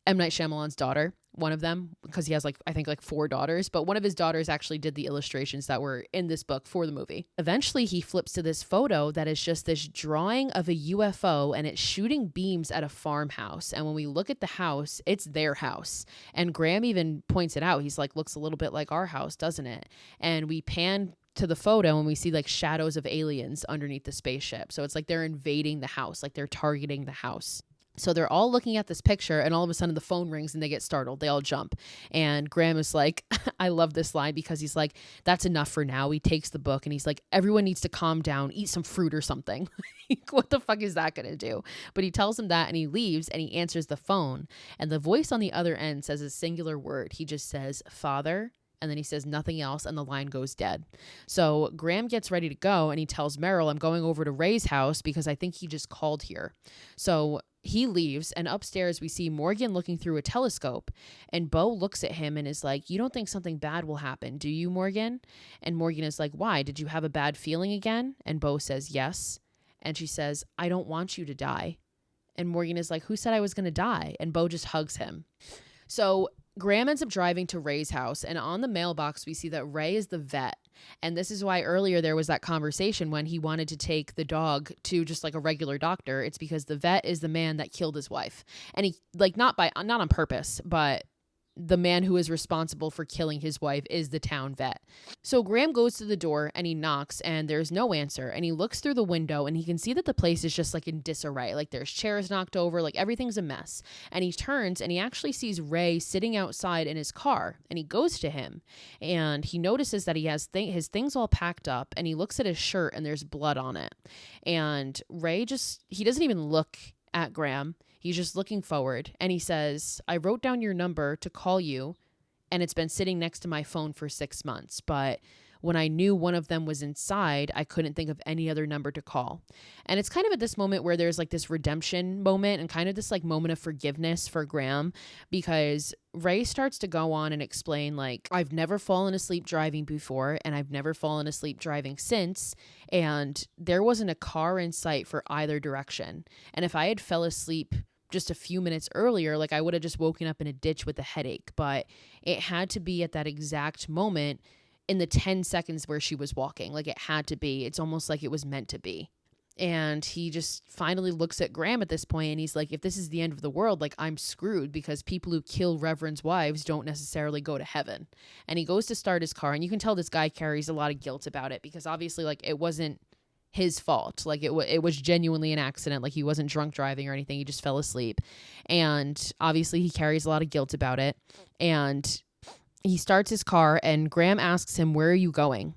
M. Night Shyamalan's daughter. One of them, because he has I think 4 daughters, but one of his daughters actually did the illustrations that were in this book for the movie. Eventually he flips to this photo that is just this drawing of a UFO and it's shooting beams at a farmhouse. And when we look at the house, it's their house. And Graham even points it out. He's like, looks a little bit like our house, doesn't it? And we pan to the photo and we see like shadows of aliens underneath the spaceship. So it's like they're invading the house, like they're targeting the house. So they're all looking at this picture and all of a sudden the phone rings and they get startled. They all jump. And Graham is like, I love this line because he's like, that's enough for now. He takes the book and he's like, everyone needs to calm down, eat some fruit or something. What the fuck is that going to do? But he tells him that and he leaves and he answers the phone. And the voice on the other end says a singular word. He just says, Father. And then he says nothing else and the line goes dead. So Graham gets ready to go and he tells Meryl, I'm going over to Ray's house because I think he just called here. So he leaves and upstairs we see Morgan looking through a telescope and Bo looks at him and is like, you don't think something bad will happen, do you, Morgan? And Morgan is like, why? Did you have a bad feeling again? And Bo says, yes. And she says, I don't want you to die. And Morgan is like, who said I was going to die? And Bo just hugs him. So Graham ends up driving to Ray's house, and on the mailbox, we see that Ray is the vet. And this is why earlier there was that conversation when he wanted to take the dog to just like a regular doctor. It's because the vet is the man that killed his wife. And he, like, not on purpose, but the man who is responsible for killing his wife is the town vet. So Graham goes to the door and he knocks and there's no answer. And he looks through the window and he can see that the place is just like in disarray. Like there's chairs knocked over, like everything's a mess. And he turns and he actually sees Ray sitting outside in his car and he goes to him and he notices that he has his things all packed up and he looks at his shirt and there's blood on it. And Ray he doesn't even look at Graham. He's just looking forward and he says, I wrote down your number to call you and it's been sitting next to my phone for 6 months. But when I knew one of them was inside, I couldn't think of any other number to call. And it's kind of at this moment where there's like this redemption moment and kind of this like moment of forgiveness for Graham because Ray starts to go on and explain like, I've never fallen asleep driving before and I've never fallen asleep driving since. And there wasn't a car in sight for either direction. And if I had fell asleep just a few minutes earlier, like I would have just woken up in a ditch with a headache, but it had to be at that exact moment in the 10 seconds where she was walking. Like it had to be. It's almost like it was meant to be. And he just finally looks at Graham at this point and he's like, if this is the end of the world, like I'm screwed because people who kill reverends' wives don't necessarily go to heaven. And he goes to start his car and you can tell this guy carries a lot of guilt about it because obviously like it wasn't his fault. Like it was genuinely an accident. Like he wasn't drunk driving or anything. He just fell asleep. And obviously he carries a lot of guilt about it. And he starts his car and Graham asks him, where are you going?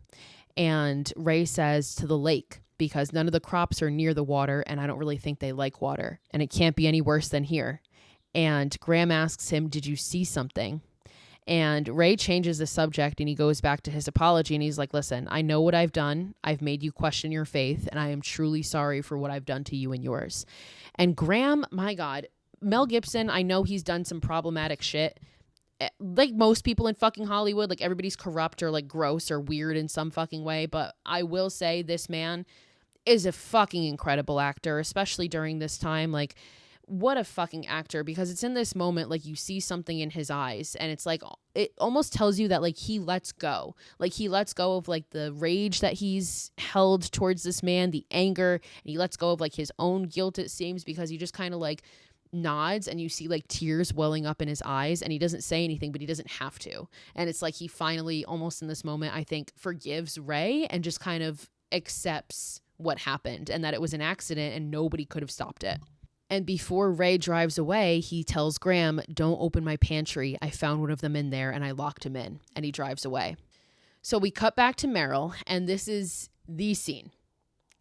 And Ray says to the lake, because none of the crops are near the water and I don't really think they like water and it can't be any worse than here. And Graham asks him, did you see something? And Ray changes the subject and he goes back to his apology and he's like, listen, I know what I've done. I've made you question your faith and I am truly sorry for what I've done to you and yours. And Graham, my God, Mel Gibson, I know he's done some problematic shit. Like most people in fucking Hollywood, like everybody's corrupt or like gross or weird in some fucking way. But I will say this man is a fucking incredible actor, especially during this time. Like, what a fucking actor, because it's in this moment, like you see something in his eyes and it's like, it almost tells you that like he lets go of like the rage that he's held towards this man, the anger, and he lets go of like his own guilt, it seems, because he just kind of like nods and you see like tears welling up in his eyes and he doesn't say anything, but he doesn't have to. And it's like he finally, almost in this moment, I think, forgives Ray and just kind of accepts what happened and that it was an accident and nobody could have stopped it. And before Ray drives away, he tells Graham, don't open my pantry. I found one of them in there and I locked him in. And he drives away. So we cut back to Meryl, and this is the scene.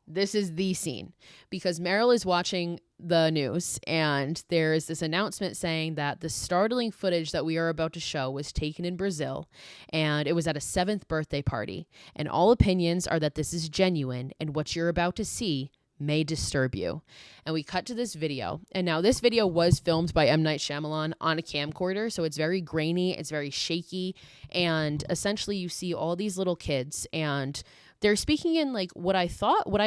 This is the scene because Meryl is watching the news and there is this announcement saying that the startling footage that we are about to show was taken in Brazil and it was at a 7th birthday party. And all opinions are that this is genuine and what you're about to see may disturb you. And we cut to this video. And now this video was filmed by M. Night Shyamalan on a camcorder. So it's very grainy. It's very shaky. And essentially you see all these little kids and they're speaking in like what I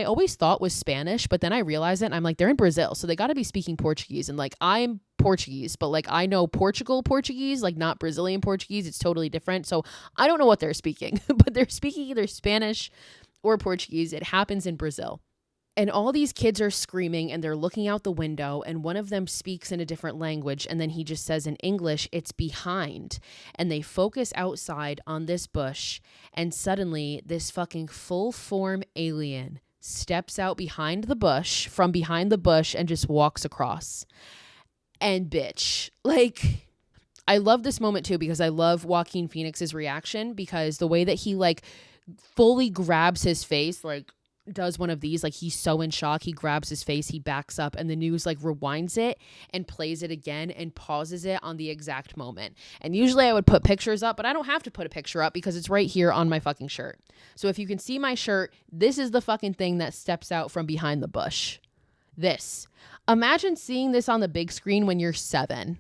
always thought was Spanish, but then I realized it and I'm like, they're in Brazil. So they got to be speaking Portuguese. And like, I'm Portuguese, but like I know Portuguese, like not Brazilian Portuguese. It's totally different. So I don't know what they're speaking, but they're speaking either Spanish or Portuguese. It happens in Brazil. And all these kids are screaming and they're looking out the window and one of them speaks in a different language and then he just says in English, it's behind. And they focus outside on this bush and suddenly this fucking full form alien steps out from behind the bush and just walks across. And bitch, like, I love this moment too because I love Joaquin Phoenix's reaction because the way that he like fully grabs his face, like does one of these, like he's so in shock, he grabs his face, he backs up and the news like rewinds it and plays it again and pauses it on the exact moment. And usually I would put pictures up, but I don't have to put a picture up because it's right here on my fucking shirt. So if you can see my shirt, this is the fucking thing that steps out from behind the bush. This. Imagine seeing this on the big screen when you're 7.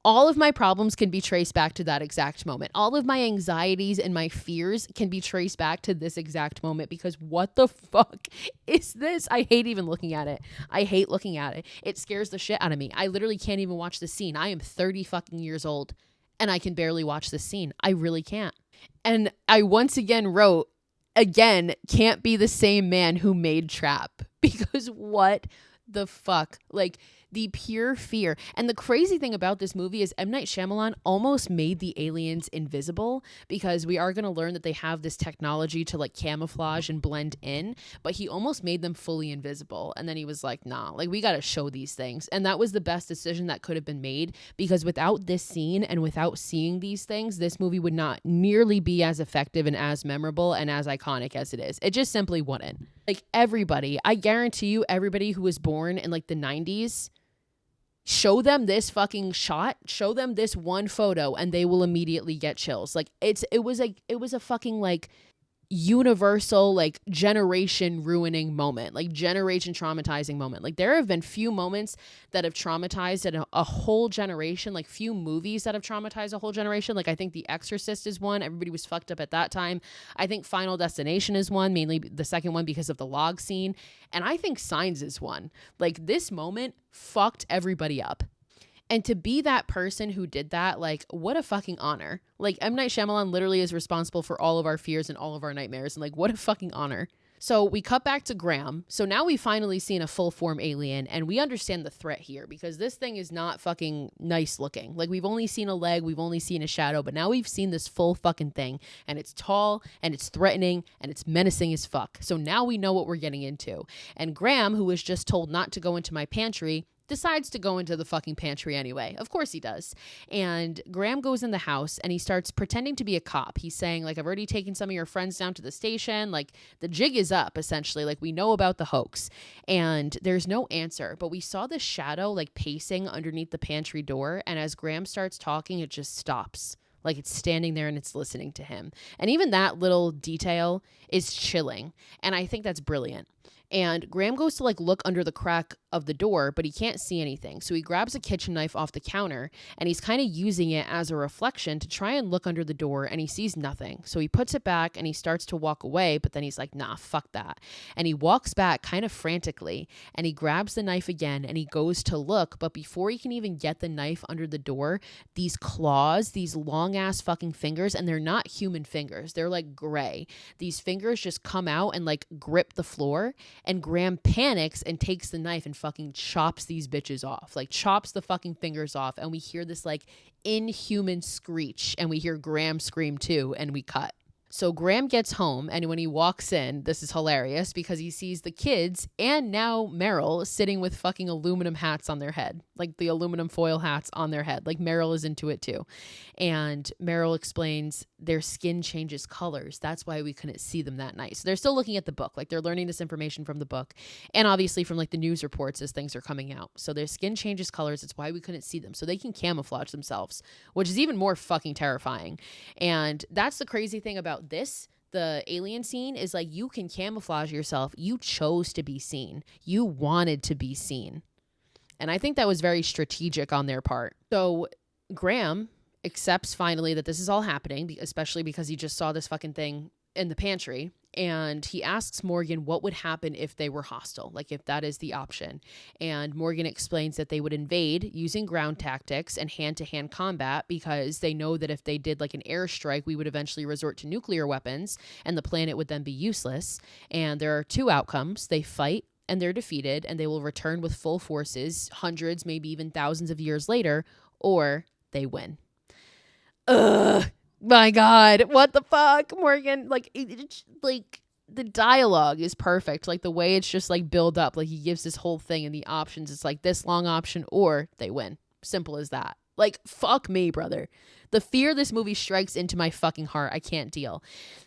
All of my problems can be traced back to that exact moment. All of my anxieties and my fears can be traced back to this exact moment because what the fuck is this? I hate even looking at it. I hate looking at it. It scares the shit out of me. I literally can't even watch the scene. I am 30 fucking years old and I can barely watch the scene. I really can't. And I once again wrote, can't be the same man who made Trap because what the fuck? Like, the pure fear. And the crazy thing about this movie is M. Night Shyamalan almost made the aliens invisible because we are going to learn that they have this technology to like camouflage and blend in, but he almost made them fully invisible. And then he was like, nah, like we got to show these things. And that was the best decision that could have been made because without this scene and without seeing these things, this movie would not nearly be as effective and as memorable and as iconic as it is. It just simply wouldn't. Like everybody, I guarantee you, everybody who was born in like the 90s, show them this fucking shot, show them this one photo, and they will immediately get chills. Like it was a fucking like universal, like generation ruining moment, like generation traumatizing moment. Like there have been few moments that have traumatized a whole generation, like few movies that have traumatized a whole generation. Like I think The Exorcist is one. Everybody was fucked up at that time. I think Final Destination is one, mainly the second one because of the log scene. And I think Signs is one. Like this moment fucked everybody up. And to be that person who did that, like, what a fucking honor. Like, M. Night Shyamalan literally is responsible for all of our fears and all of our nightmares. And, like, what a fucking honor. So we cut back to Graham. So now we've finally seen a full-form alien. And we understand the threat here because this thing is not fucking nice looking. Like, we've only seen a leg. We've only seen a shadow. But now we've seen this full fucking thing. And it's tall. And it's threatening. And it's menacing as fuck. So now we know what we're getting into. And Graham, who was just told not to go into my pantry, decides to go into the fucking pantry anyway. Of course he does. And Graham goes in the house and he starts pretending to be a cop. He's saying, like, I've already taken some of your friends down to the station. Like, the jig is up, essentially. Like, we know about the hoax. And there's no answer. But we saw the shadow, like, pacing underneath the pantry door. And as Graham starts talking, it just stops. Like, it's standing there and it's listening to him. And even that little detail is chilling. And I think that's brilliant. And Graham goes to like look under the crack of the door, but he can't see anything. So he grabs a kitchen knife off the counter and he's kind of using it as a reflection to try and look under the door, and he sees nothing. So he puts it back and he starts to walk away, but then he's like, nah, fuck that. And he walks back kind of frantically and he grabs the knife again and he goes to look. But before he can even get the knife under the door, these claws, these long ass fucking fingers, and they're not human fingers. They're like gray. These fingers just come out and like grip the floor. And Graham panics and takes the knife and fucking chops these bitches off. Like, chops the fucking fingers off. And we hear this, like, inhuman screech. And we hear Graham scream, too. And we cut. So Graham gets home, and when he walks in, this is hilarious because he sees the kids and now Meryl sitting with fucking aluminum hats on their head, like the aluminum foil hats on their head. Like, Meryl is into it too. And Meryl explains their skin changes colors. That's why we couldn't see them that night. So they're still looking at the book. Like, they're learning this information from the book and obviously from like the news reports as things are coming out. So their skin changes colors. It's why we couldn't see them. So they can camouflage themselves, which is even more fucking terrifying. And that's the crazy thing about the alien scene is like, you can camouflage yourself. You chose to be seen. You wanted to be seen. And I think that was very strategic on their part. So Graham accepts finally that this is all happening, especially because he just saw this fucking thing in the pantry. And he asks Morgan what would happen if they were hostile, like if that is the option. And Morgan explains that they would invade using ground tactics and hand-to-hand combat because they know that if they did like an airstrike, we would eventually resort to nuclear weapons and the planet would then be useless. And there are two outcomes. They fight and they're defeated and they will return with full forces hundreds, maybe even thousands of years later, or they win. Ugh. My God, what the fuck, Morgan? Like, like the dialogue is perfect. Like the way it's just like build up. Like he gives this whole thing and the options. It's like this long option or they win. Simple as that. Like, fuck me, brother. The fear this movie strikes into my fucking heart, I can't deal.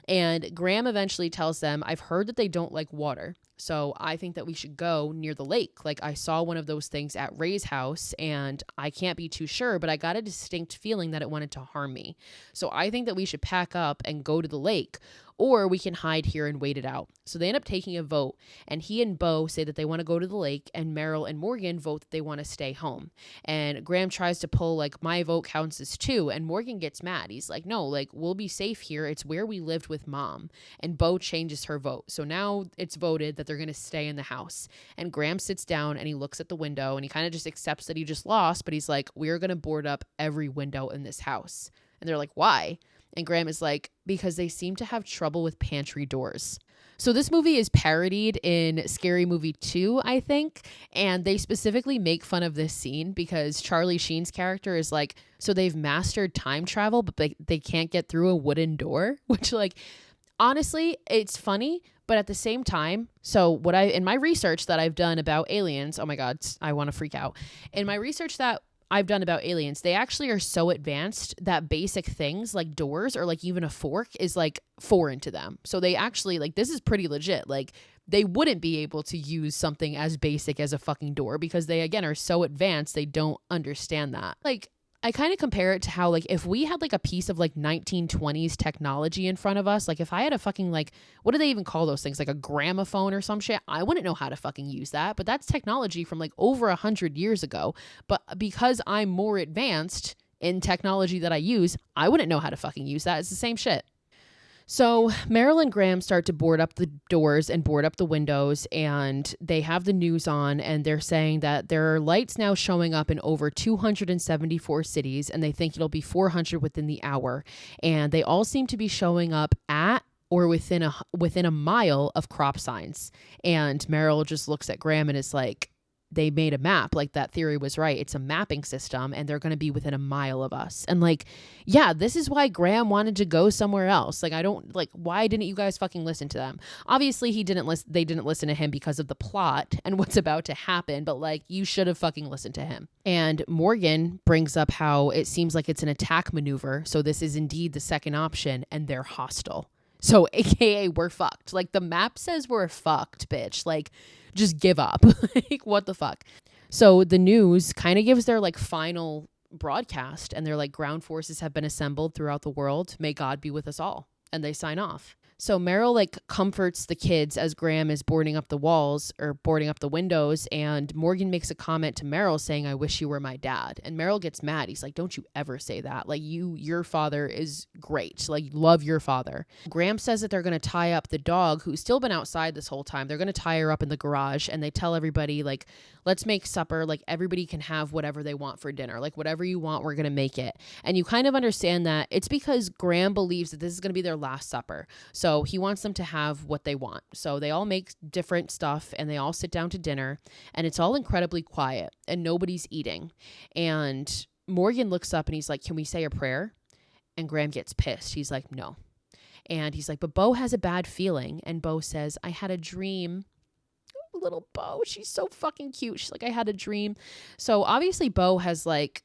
And Graham eventually tells them, I've heard that they don't like water. So I think that we should go near the lake. Like I saw one of those things at Ray's house and I can't be too sure, but I got a distinct feeling that it wanted to harm me. So I think that we should pack up and go to the lake, or we can hide here and wait it out. So they end up taking a vote, and he and Bo say that they want to go to the lake, and Meryl and Morgan vote that they want to stay home. And Graham tries to pull like, my vote counts as two, and Morgan gets mad. He's like, no, like we'll be safe here. It's where we lived with Mom. And Bo changes her vote. So now it's voted that they're going to stay in the house. And Graham sits down and he looks at the window and he kind of just accepts that he just lost, but he's like, we're going to board up every window in this house. And they're like, why? And Graham is like, because they seem to have trouble with pantry doors. So this movie is parodied in Scary Movie 2, I think. And they specifically make fun of this scene because Charlie Sheen's character is like, so they've mastered time travel, but they can't get through a wooden door, which like, honestly, it's funny. But at the same time, so in my research that I've done about aliens, oh my God, I want to freak out. In my research that I've done about aliens, they actually are so advanced that basic things like doors or like even a fork is like foreign to them. So they actually like, this is pretty legit. Like they wouldn't be able to use something as basic as a fucking door because they, again, are so advanced. They don't understand that. Like, I kind of compare it to how, like, if we had, like, a piece of, like, 1920s technology in front of us, like, if I had a fucking, like, what do they even call those things? Like a gramophone or some shit? I wouldn't know how to fucking use that. But that's technology from, like, over 100 years ago. But because I'm more advanced in technology that I use, I wouldn't know how to fucking use that. It's the same shit. So Meryl and Graham start to board up the doors and board up the windows, and they have the news on, and they're saying that there are lights now showing up in over 274 cities, and they think it'll be 400 within the hour. And they all seem to be showing up at or within a mile of crop signs. And Meryl just looks at Graham and is like, they made a map. Like, that theory was right. It's a mapping system, and they're going to be within a mile of us. And like, yeah, this is why Graham wanted to go somewhere else. Like, I don't like, why didn't you guys fucking listen to them? Obviously they didn't listen to him because of the plot and what's about to happen, but like, you should have fucking listened to him. And Morgan brings up how it seems like it's an attack maneuver. So this is indeed the second option, and they're hostile. So AKA we're fucked. Like, the map says we're fucked, bitch. Like, just give up. Like, what the fuck? So the news kind of gives their like final broadcast, and they're like, ground forces have been assembled throughout the world. May God be with us all. And they sign off. So Meryl like comforts the kids as Graham is boarding up the walls or boarding up the windows. And Morgan makes a comment to Meryl saying, I wish you were my dad. And Meryl gets mad. He's like, don't you ever say that. Like, your father is great. Like, love your father. Graham says that they're going to tie up the dog, who's still been outside this whole time. They're going to tie her up in the garage, and they tell everybody, like, let's make supper. Like, everybody can have whatever they want for dinner. Like, whatever you want, we're going to make it. And you kind of understand that it's because Graham believes that this is going to be their last supper. So he wants them to have what they want. So they all make different stuff, and they all sit down to dinner, and it's all incredibly quiet, and nobody's eating. And Morgan looks up and he's like, can we say a prayer? And Graham gets pissed. He's like, no. And he's like, but Bo has a bad feeling. And Bo says, I had a dream. Little Bo, she's so fucking cute. She's like, I had a dream. So obviously Bo has like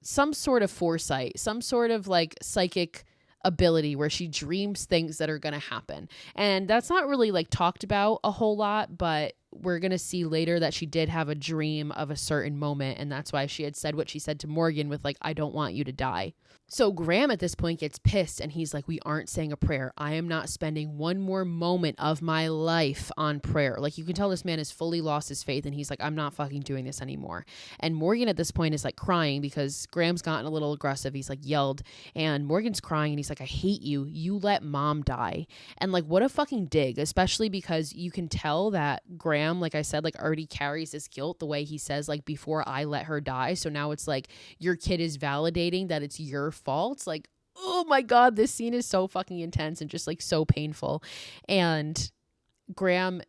some sort of foresight, some sort of like psychic ability where she dreams things that are going to happen. And that's not really like talked about a whole lot, but we're going to see later that she did have a dream of a certain moment. And that's why she had said what she said to Morgan with like, I don't want you to die. So Graham at this point gets pissed, and he's like, we aren't saying a prayer. I am not spending one more moment of my life on prayer. Like, you can tell this man has fully lost his faith, and he's like, I'm not fucking doing this anymore. And Morgan at this point is like crying because Graham's gotten a little aggressive. He's like yelled, and Morgan's crying, and he's like, I hate you. You let mom die. And like, what a fucking dig, especially because you can tell that Graham, like I said, like already carries this guilt the way he says, like, before I let her die. So now it's like your kid is validating that it's your fault. Like, oh my God, this scene is so fucking intense and just like so painful. And Graham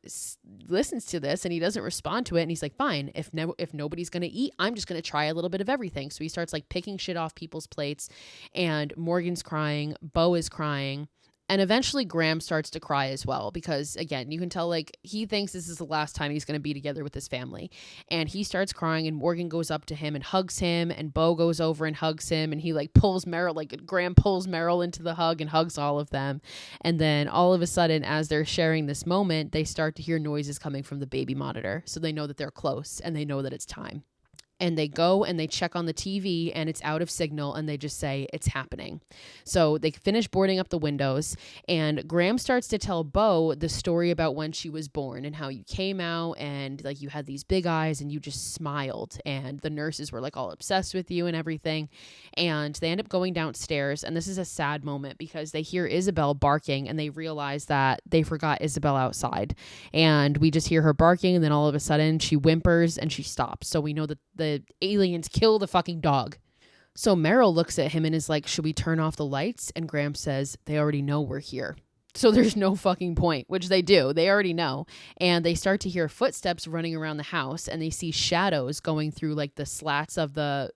listens to this and he doesn't respond to it, and he's like, fine, if nobody's gonna eat, I'm just gonna try a little bit of everything. So he starts like picking shit off people's plates, and Morgan's crying, Bo is crying. And eventually Graham starts to cry as well, because again, you can tell like he thinks this is the last time he's going to be together with his family. And he starts crying, and Morgan goes up to him and hugs him, and Bo goes over and hugs him, and he like pulls Meryl, like Graham pulls Meryl into the hug and hugs all of them. And then all of a sudden, as they're sharing this moment, they start to hear noises coming from the baby monitor. So they know that they're close, and they know that it's time. And they go and they check on the TV, and it's out of signal, and they just say it's happening. So they finish boarding up the windows, and Graham starts to tell Bo the story about when she was born and how you came out and like you had these big eyes and you just smiled, and the nurses were like all obsessed with you and everything. And they end up going downstairs, and this is a sad moment because they hear Isabel barking, and they realize that they forgot Isabel outside. And we just hear her barking, and then all of a sudden she whimpers and she stops. So we know that the aliens kill the fucking dog. So Meryl looks at him and is like, should we turn off the lights? And Graham says, they already know we're here. So there's no fucking point, which they do. They already know. And they start to hear footsteps running around the house, and they see shadows going through like the slats of the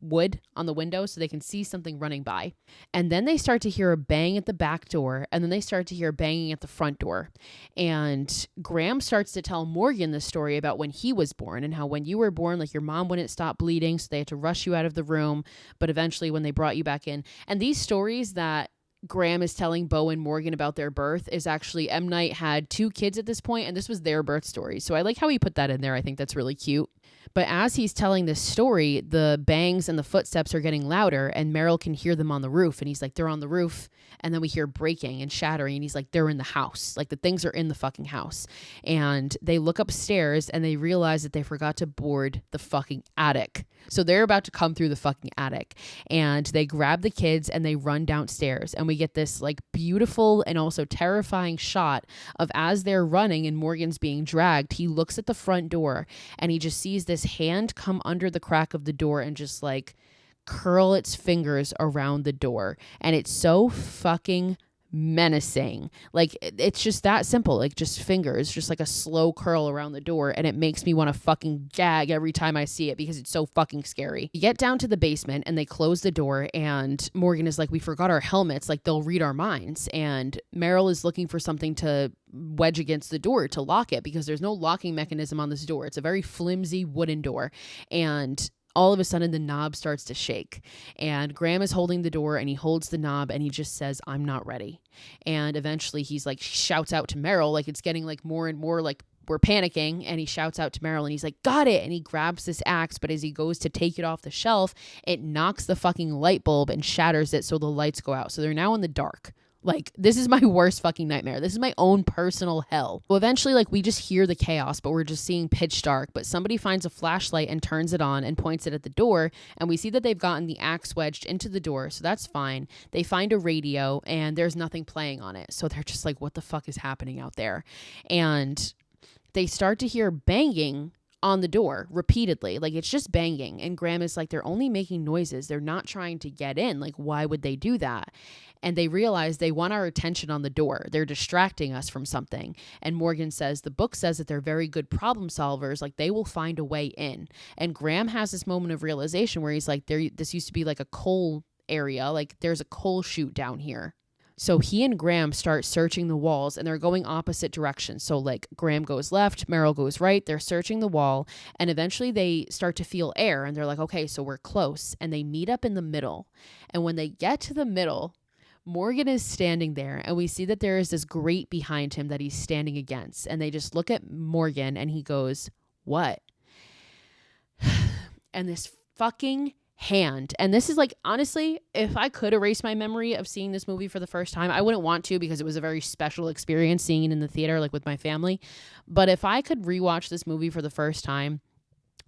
wood on the window, so they can see something running by. And then they start to hear a bang at the back door, and then they start to hear banging at the front door. And Graham starts to tell Morgan the story about when he was born, and how when you were born, like your mom wouldn't stop bleeding, so they had to rush you out of the room, but eventually when they brought you back in. And these stories that Graham is telling Bo and Morgan about their birth is actually, M. Night had 2 kids at this point, and this was their birth story. So I like how he put that in there. I think that's really cute. But as he's telling this story, the bangs and the footsteps are getting louder, and Meryl can hear them on the roof. And he's like, they're on the roof. And then we hear breaking and shattering. And he's like, they're in the house. Like the things are in the fucking house. And they look upstairs and they realize that they forgot to board the fucking attic. So they're about to come through the fucking attic, and they grab the kids and they run downstairs. And we get this like beautiful and also terrifying shot of as they're running and Morgan's being dragged, he looks at the front door and he just sees this hand come under the crack of the door and just like curl its fingers around the door. And it's so fucking menacing. Like, it's just that simple. Like, just fingers, just like a slow curl around the door, and it makes me want to fucking gag every time I see it because it's so fucking scary. You get down to the basement and they close the door, and Morgan is like, we forgot our helmets, like they'll read our minds. And Meryl is looking for something to wedge against the door to lock it because there's no locking mechanism on this door. It's a very flimsy wooden door, and all of a sudden the knob starts to shake, and Graham is holding the door, and he holds the knob and he just says, I'm not ready. And eventually he's like, shouts out to Meryl, like it's getting like more and more like we're panicking, and he shouts out to Meryl and he's like, got it. And he grabs this axe, but as he goes to take it off the shelf, it knocks the fucking light bulb and shatters it, so the lights go out. So they're now in the dark. Like, this is my worst fucking nightmare. This is my own personal hell. Well, eventually, like, we just hear the chaos, but we're just seeing pitch dark. But somebody finds a flashlight and turns it on and points it at the door. And we see that they've gotten the axe wedged into the door. So that's fine. They find a radio and there's nothing playing on it. So they're just like, what the fuck is happening out there? And they start to hear banging on the door repeatedly. Like, it's just banging. And Graham is like, they're only making noises. They're not trying to get in. Like, why would they do that? And they realize they want our attention on the door. They're distracting us from something. And Morgan says, the book says that they're very good problem solvers. Like, they will find a way in. And Graham has this moment of realization where he's like, this used to be like a coal area. Like, there's a coal chute down here. So he and Graham start searching the walls, and they're going opposite directions. So like Graham goes left, Meryl goes right. They're searching the wall, and eventually they start to feel air, and they're like, okay, so we're close. And they meet up in the middle. And when they get to the middle, Morgan is standing there, and we see that there is this grate behind him that he's standing against. And they just look at Morgan, and he goes, what? And this fucking hand. And this is like, honestly, if I could erase my memory of seeing this movie for the first time, I wouldn't want to, because it was a very special experience seeing it in the theater, like with my family. But if I could rewatch this movie for the first time,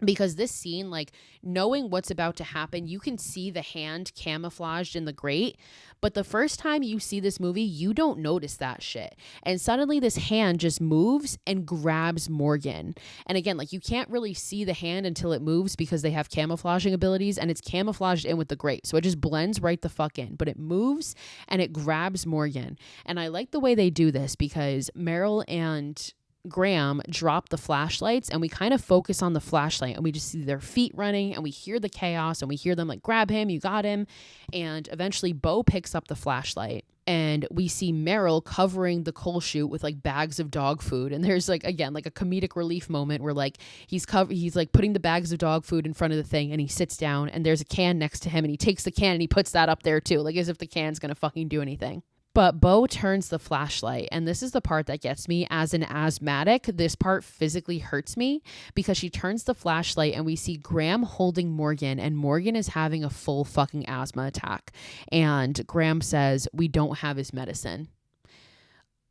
because this scene, like, knowing what's about to happen, you can see the hand camouflaged in the grate, but the first time you see this movie, you don't notice that shit. And suddenly this hand just moves and grabs Morgan. And again, like, you can't really see the hand until it moves because they have camouflaging abilities, and it's camouflaged in with the grate. So it just blends right the fuck in, but it moves and it grabs Morgan. And I like the way they do this because Meryl and Graham drop the flashlights, and we kind of focus on the flashlight, and we just see their feet running, and we hear the chaos, and we hear them like, grab him, you got him. And eventually Bo picks up the flashlight, and we see Meryl covering the coal chute with like bags of dog food. And there's like, again, like a comedic relief moment where like he's like putting the bags of dog food in front of the thing, and he sits down, and there's a can next to him, and he takes the can and he puts that up there too, like as if the can's gonna fucking do anything. But Bo turns the flashlight, and this is the part that gets me. As an asthmatic, this part physically hurts me, because she turns the flashlight and we see Graham holding Morgan, and Morgan is having a full fucking asthma attack. And Graham says, we don't have his medicine.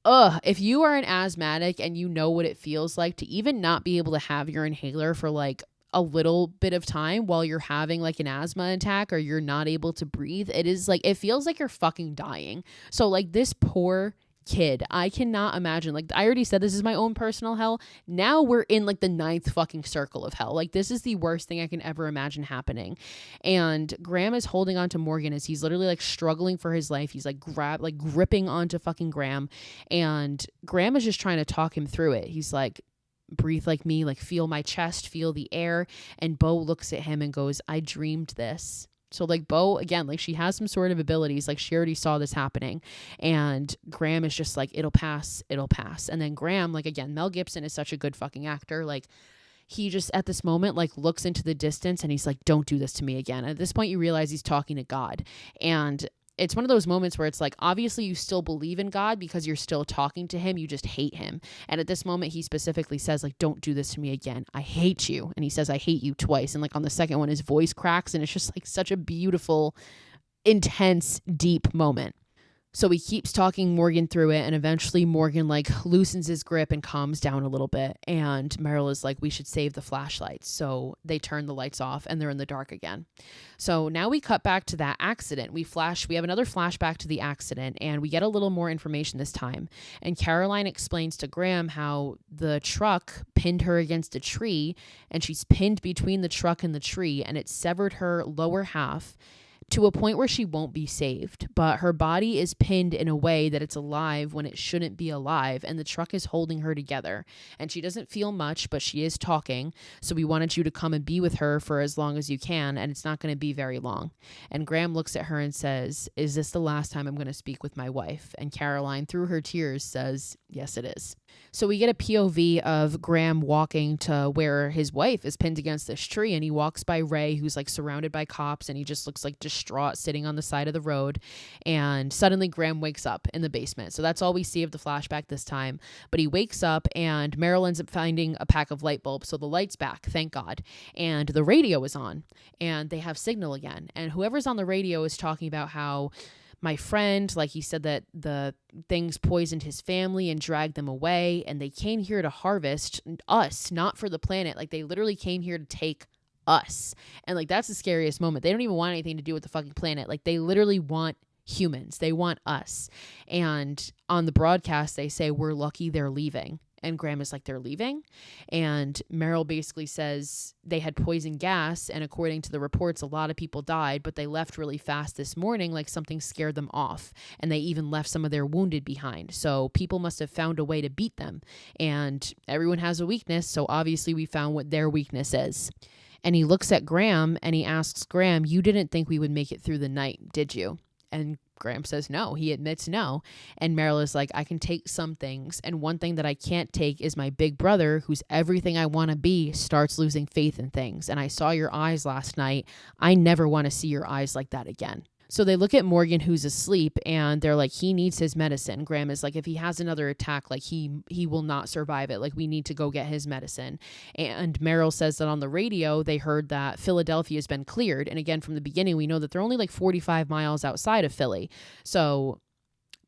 Ugh, if you are an asthmatic and you know what it feels like to even not be able to have your inhaler for like a little bit of time while you're having like an asthma attack, or you're not able to breathe, it is like, it feels like you're fucking dying. So like, this poor kid, I cannot imagine. Like, I already said this is my own personal hell. Now we're in like the 9th fucking circle of hell. Like, this is the worst thing I can ever imagine happening. And Graham is holding on to Morgan as he's literally like struggling for his life. He's like gripping onto fucking Graham, and Graham is just trying to talk him through it. He's like, breathe like me, like feel my chest, feel the air. And Bo looks at him and goes, I dreamed this. So like Bo, again, like she has some sort of abilities, like she already saw this happening. And Graham is just like, it'll pass, it'll pass. And then Graham, like, again, Mel Gibson is such a good fucking actor. Like, he just at this moment like looks into the distance and he's like, don't do this to me again. At this point you realize he's talking to God. And it's one of those moments where it's like, obviously you still believe in God because you're still talking to him. You just hate him. And at this moment, he specifically says, like, don't do this to me again. I hate you. And he says, I hate you twice. And like on the second one, his voice cracks, and it's just like such a beautiful, intense, deep moment. So he keeps talking Morgan through it, and eventually Morgan like loosens his grip and calms down a little bit. And Meryl is like, we should save the flashlights. So they turn the lights off and they're in the dark again. So now we cut back to that accident. We have another flashback to the accident, and we get a little more information this time. And Caroline explains to Graham how the truck pinned her against a tree, and she's pinned between the truck and the tree, and it severed her lower half, to a point where she won't be saved, but her body is pinned in a way that it's alive when it shouldn't be alive, and the truck is holding her together. And she doesn't feel much, but she is talking, so we wanted you to come and be with her for as long as you can, and it's not going to be very long. And Graham looks at her and says, "Is this the last time I'm going to speak with my wife?" And Caroline, through her tears, says, "Yes, it is." So we get a POV of Graham walking to where his wife is pinned against this tree, and he walks by Ray, who's like surrounded by cops, and he just looks like distraught sitting on the side of the road. And suddenly Graham wakes up in the basement. So that's all we see of the flashback this time. But he wakes up and Meryl ends up finding a pack of light bulbs. So the light's back, thank God. And the radio is on and they have signal again. And whoever's on the radio is talking about how my friend, like he said that the things poisoned his family and dragged them away, and they came here to harvest us, not for the planet. Like they literally came here to take us. And like that's the scariest moment. They don't even want anything to do with the fucking planet. Like they literally want humans. They want us. And on the broadcast they say, "We're lucky they're leaving." And Graham is like, "They're leaving?" And Meryl basically says they had poison gas, and according to the reports, a lot of people died, but they left really fast this morning, like something scared them off. And they even left some of their wounded behind. So people must have found a way to beat them. And everyone has a weakness, so obviously we found what their weakness is. And he looks at Graham and he asks Graham, "You didn't think we would make it through the night, did you?" And Graham says no. He admits no. And Meryl is like, "I can take some things. And one thing that I can't take is my big brother, who's everything I want to be, starts losing faith in things. And I saw your eyes last night. I never want to see your eyes like that again." So they look at Morgan, who's asleep, and they're like, "He needs his medicine." Graham is like, "If he has another attack, like he will not survive it. Like we need to go get his medicine." And Meryl says that on the radio, they heard that Philadelphia has been cleared. And again, from the beginning, we know that they're only like 45 miles outside of Philly. So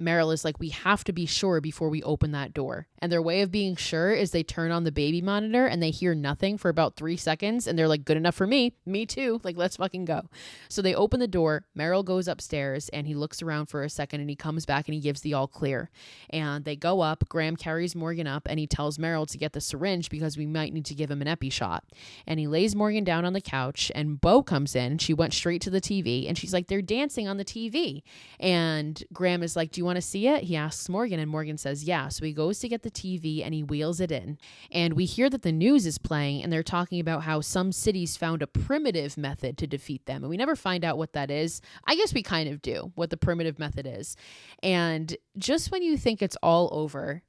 Meryl is like, "We have to be sure before we open that door." And their way of being sure is they turn on the baby monitor and they hear nothing for about 3 seconds. And they're like, "Good enough for me. Me too. Like, let's fucking go." So they open the door. Meryl goes upstairs and he looks around for a second and he comes back and he gives the all clear. And they go up. Graham carries Morgan up and he tells Meryl to get the syringe because we might need to give him an epi shot. And he lays Morgan down on the couch and Bo comes in and she went straight to the TV and she's like, "They're dancing on the TV." And Graham is like, "Do you want to see it?" He asks Morgan and Morgan says yeah. So he goes to get the TV and he wheels it in. And we hear that the news is playing and they're talking about how some cities found a primitive method to defeat them. And we never find out what that is. I guess we kind of do, what the primitive method is. And just when you think it's all over,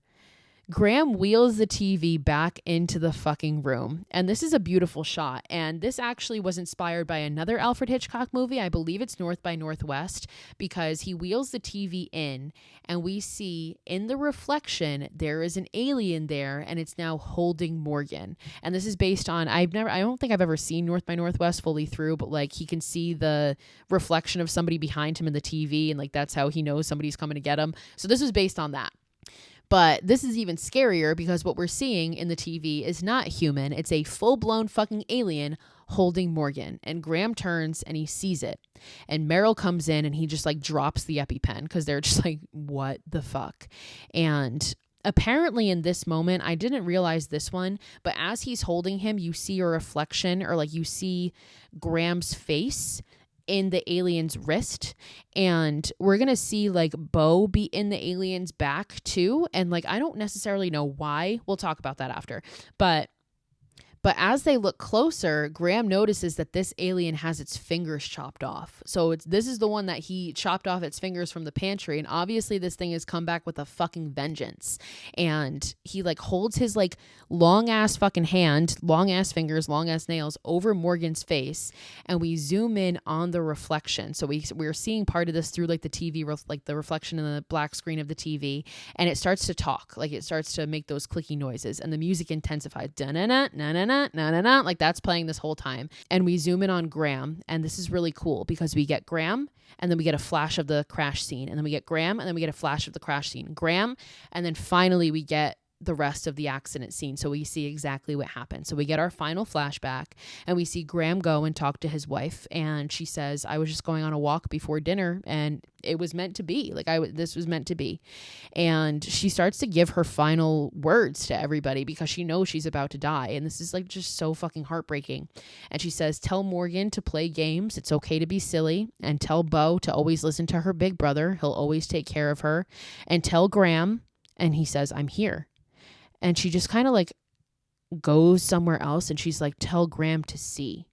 Graham wheels the TV back into the fucking room. And this is a beautiful shot. And this actually was inspired by another Alfred Hitchcock movie. I believe it's North by Northwest, because he wheels the TV in and we see in the reflection, there is an alien there and it's now holding Morgan. And this is based on, I don't think I've ever seen North by Northwest fully through, but like he can see the reflection of somebody behind him in the TV. And like, that's how he knows somebody's coming to get him. So this was based on that. But this is even scarier because what we're seeing in the TV is not human. It's a full-blown fucking alien holding Morgan. And Graham turns and he sees it. And Meryl comes in and he just like drops the EpiPen because they're just like, what the fuck? And apparently in this moment, I didn't realize this one, but as he's holding him, you see a reflection, or like you see Graham's face in the alien's wrist, and we're gonna see like Bo be in the alien's back too, and like I don't necessarily know why. We'll talk about that after. But as they look closer, Graham notices that this alien has its fingers chopped off. So this is the one that he chopped off its fingers from the pantry. And obviously this thing has come back with a fucking vengeance. And he like holds his like long ass fucking hand, long ass fingers, long ass nails over Morgan's face. And we zoom in on the reflection. So we're seeing part of this through like the TV, like the reflection in the black screen of the TV. And it starts to talk, like it starts to make those clicky noises. And the music intensifies. Da-na-na, na-na-na. Like that's playing this whole time. And we zoom in on Graham, and this is really cool because we get Graham and then we get a flash of the crash scene, and then we get Graham and then we get a flash of the crash scene, Graham, and then finally we get the rest of the accident scene. So we see exactly what happened. So we get our final flashback and we see Graham go and talk to his wife. And she says, I was just going on a walk before dinner and it was meant to be. Like this was meant to be. And she starts to give her final words to everybody because she knows she's about to die. And this is like just so fucking heartbreaking. And she says, tell Morgan to play games. It's okay to be silly. And tell Bo to always listen to her big brother. He'll always take care of her. And tell Graham. And he says, I'm here. And she just kind of like goes somewhere else and she's like, tell Graham to see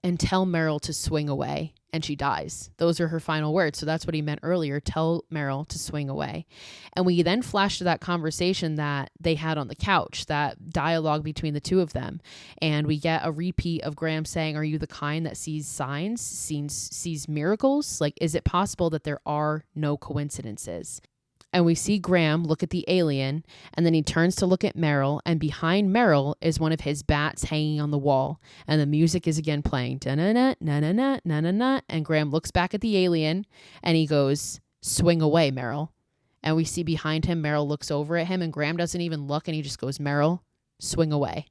and tell Meryl to swing away. And she dies. Those are her final words. So that's what he meant earlier. Tell Meryl to swing away. And we then flash to that conversation that they had on the couch, that dialogue between the two of them. And we get a repeat of Graham saying, are you the kind that sees signs, sees miracles? Like, is it possible that there are no coincidences? And we see Graham look at the alien, and then he turns to look at Meryl, and behind Meryl is one of his bats hanging on the wall, and the music is again playing, da-na-na, na-na-na, na-na-na, and Graham looks back at the alien, and he goes, swing away, Meryl. And we see behind him, Meryl looks over at him, and Graham doesn't even look, and he just goes, Meryl, swing away.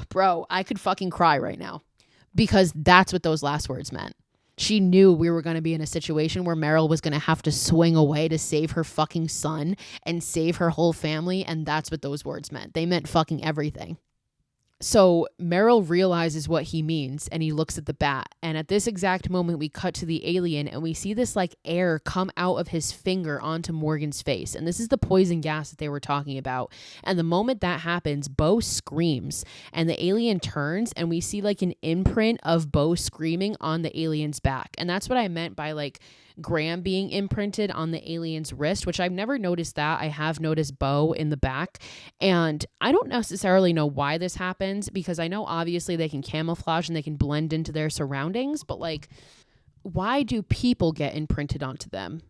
Bro, I could fucking cry right now, because that's what those last words meant. She knew we were going to be in a situation where Meryl was going to have to swing away to save her fucking son and save her whole family. And that's what those words meant. They meant fucking everything. So Meryl realizes what he means and he looks at the bat. And at this exact moment, we cut to the alien and we see this like air come out of his finger onto Morgan's face. And this is the poison gas that they were talking about. And the moment that happens, Bo screams and the alien turns and we see like an imprint of Bo screaming on the alien's back. And that's what I meant by like Graham being imprinted on the alien's wrist, which I've never noticed that. I have noticed Bo in the back. And I don't necessarily know why this happens because I know obviously they can camouflage and they can blend into their surroundings, but like, why do people get imprinted onto them?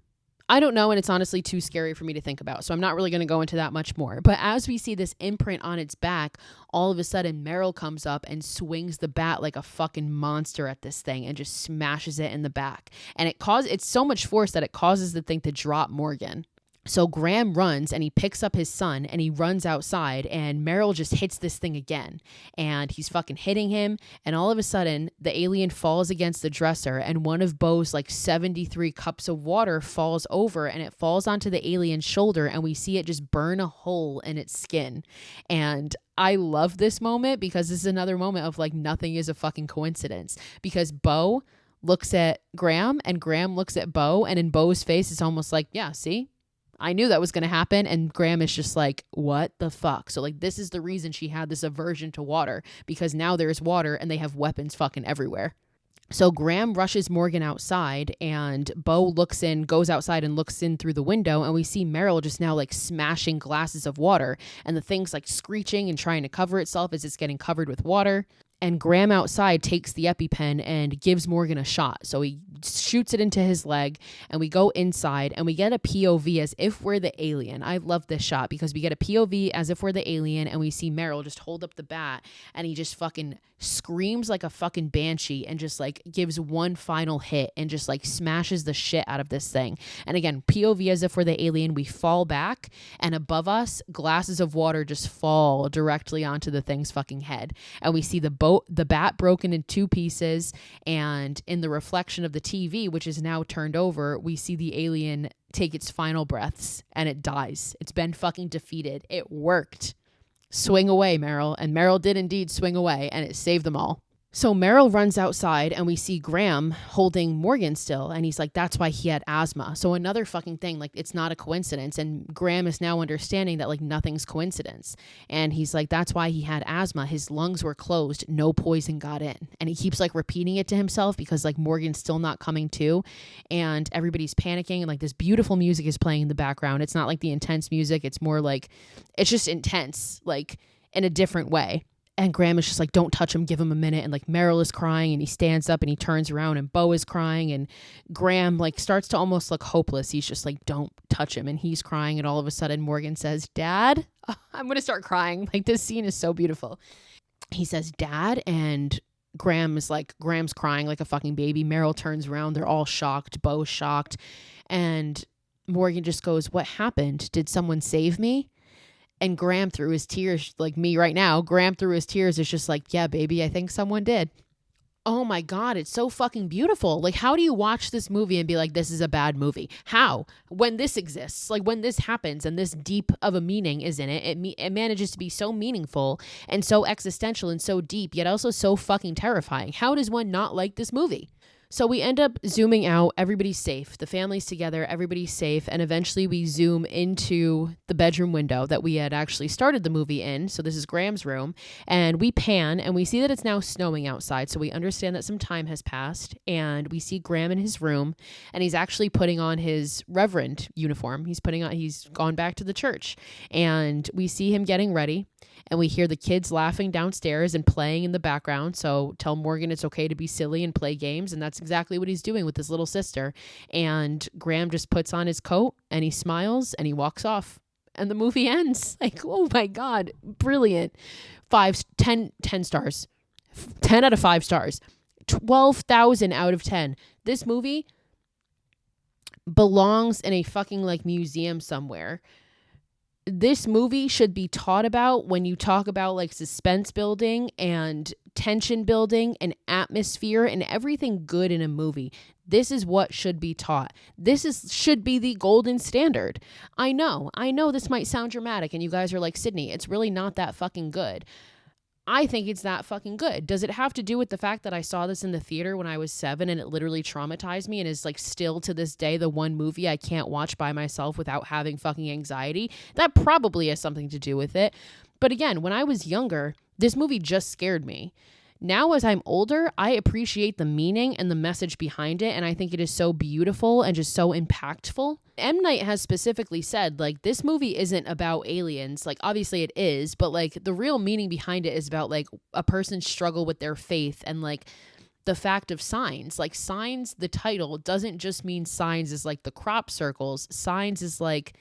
I don't know, and it's honestly too scary for me to think about, so I'm not really going to go into that much more. But as we see this imprint on its back, all of a sudden Meryl comes up and swings the bat like a fucking monster at this thing and just smashes it in the back. And it's so much force that it causes the thing to drop Morgan. So Graham runs and he picks up his son and he runs outside and Meryl just hits this thing again and he's fucking hitting him. And all of a sudden the alien falls against the dresser and one of Bo's like 73 cups of water falls over and it falls onto the alien's shoulder and we see it just burn a hole in its skin. And I love this moment because this is another moment of like nothing is a fucking coincidence because Bo looks at Graham and Graham looks at Bo and in Bo's face it's almost like, yeah, see? I knew that was going to happen. And Graham is just like, what the fuck? So like, this is the reason she had this aversion to water because now there's water and they have weapons fucking everywhere. So Graham rushes Morgan outside and Bo goes outside and looks in through the window and we see Meryl just now like smashing glasses of water and the thing's like screeching and trying to cover itself as it's getting covered with water. And Graham outside takes the EpiPen and gives Morgan a shot. So he shoots it into his leg and we go inside and we get a POV as if we're the alien. I love this shot because we get a POV as if we're the alien and we see Meryl just hold up the bat and he just fucking screams like a fucking banshee and just like gives one final hit and just like smashes the shit out of this thing. And again, POV as if we're the alien, we fall back and above us, glasses of water just fall directly onto the thing's fucking head. And we see the bat broken in two pieces and in the reflection of the TV, which is now turned over, we see the alien take its final breaths and it dies. It's been fucking defeated. It worked. Swing away, Meryl. And Meryl did indeed swing away and it saved them all. So Meryl runs outside and we see Graham holding Morgan still. And he's like, that's why he had asthma. So another fucking thing, like it's not a coincidence. And Graham is now understanding that like nothing's coincidence. And he's like, that's why he had asthma. His lungs were closed. No poison got in. And he keeps like repeating it to himself because like Morgan's still not coming to. And everybody's panicking. And like this beautiful music is playing in the background. It's not like the intense music. It's more like, it's just intense, like in a different way. And Graham is just like, don't touch him, give him a minute. And like Meryl is crying and he stands up and he turns around and Bo is crying and Graham like starts to almost look hopeless. He's just like, don't touch him. And he's crying. And all of a sudden Morgan says, Dad, I'm going to start crying. Like this scene is so beautiful. He says, Dad. And Graham's crying like a fucking baby. Meryl turns around. They're all shocked. Bo's shocked. And Morgan just goes, what happened? Did someone save me? And Graham through his tears, like me right now, Graham through his tears is just like, yeah, baby, I think someone did. Oh my God, it's so fucking beautiful. Like, how do you watch this movie and be like, this is a bad movie? How? When this exists, like when this happens and this deep of a meaning is in it, it manages to be so meaningful and so existential and so deep, yet also so fucking terrifying. How does one not like this movie? So we end up zooming out. Everybody's safe. The family's together. Everybody's safe. And eventually we zoom into the bedroom window that we had actually started the movie in. So this is Graham's room. And we pan and we see that it's now snowing outside. So we understand that some time has passed. And we see Graham in his room. And he's actually putting on his reverend uniform. He's gone back to the church. And we see him getting ready. And we hear the kids laughing downstairs and playing in the background. So tell Morgan it's okay to be silly and play games. And that's exactly what he's doing with his little sister. And Graham just puts on his coat and he smiles and he walks off. And the movie ends. Like, oh my God, brilliant. 10 stars. 10 out of 5 stars. 12,000 out of 10. This movie belongs in a fucking like museum somewhere. This movie should be taught about when you talk about like suspense building and tension building and atmosphere and everything good in a movie. This is what should be taught. Should be the golden standard. I know this might sound dramatic and you guys are like, Sidney, it's really not that fucking good. I think it's that fucking good. Does it have to do with the fact that I saw this in the theater when I was 7 and it literally traumatized me and is like still to this day the one movie I can't watch by myself without having fucking anxiety? That probably has something to do with it. But again, when I was younger, this movie just scared me. Now, as I'm older, I appreciate the meaning and the message behind it, and I think it is so beautiful and just so impactful. M. Night has specifically said, like, this movie isn't about aliens. Like, obviously it is, but, like, the real meaning behind it is about, like, a person's struggle with their faith and, like, the fact of signs. Like, signs, the title, doesn't just mean signs is, like, the crop circles. Signs is, like,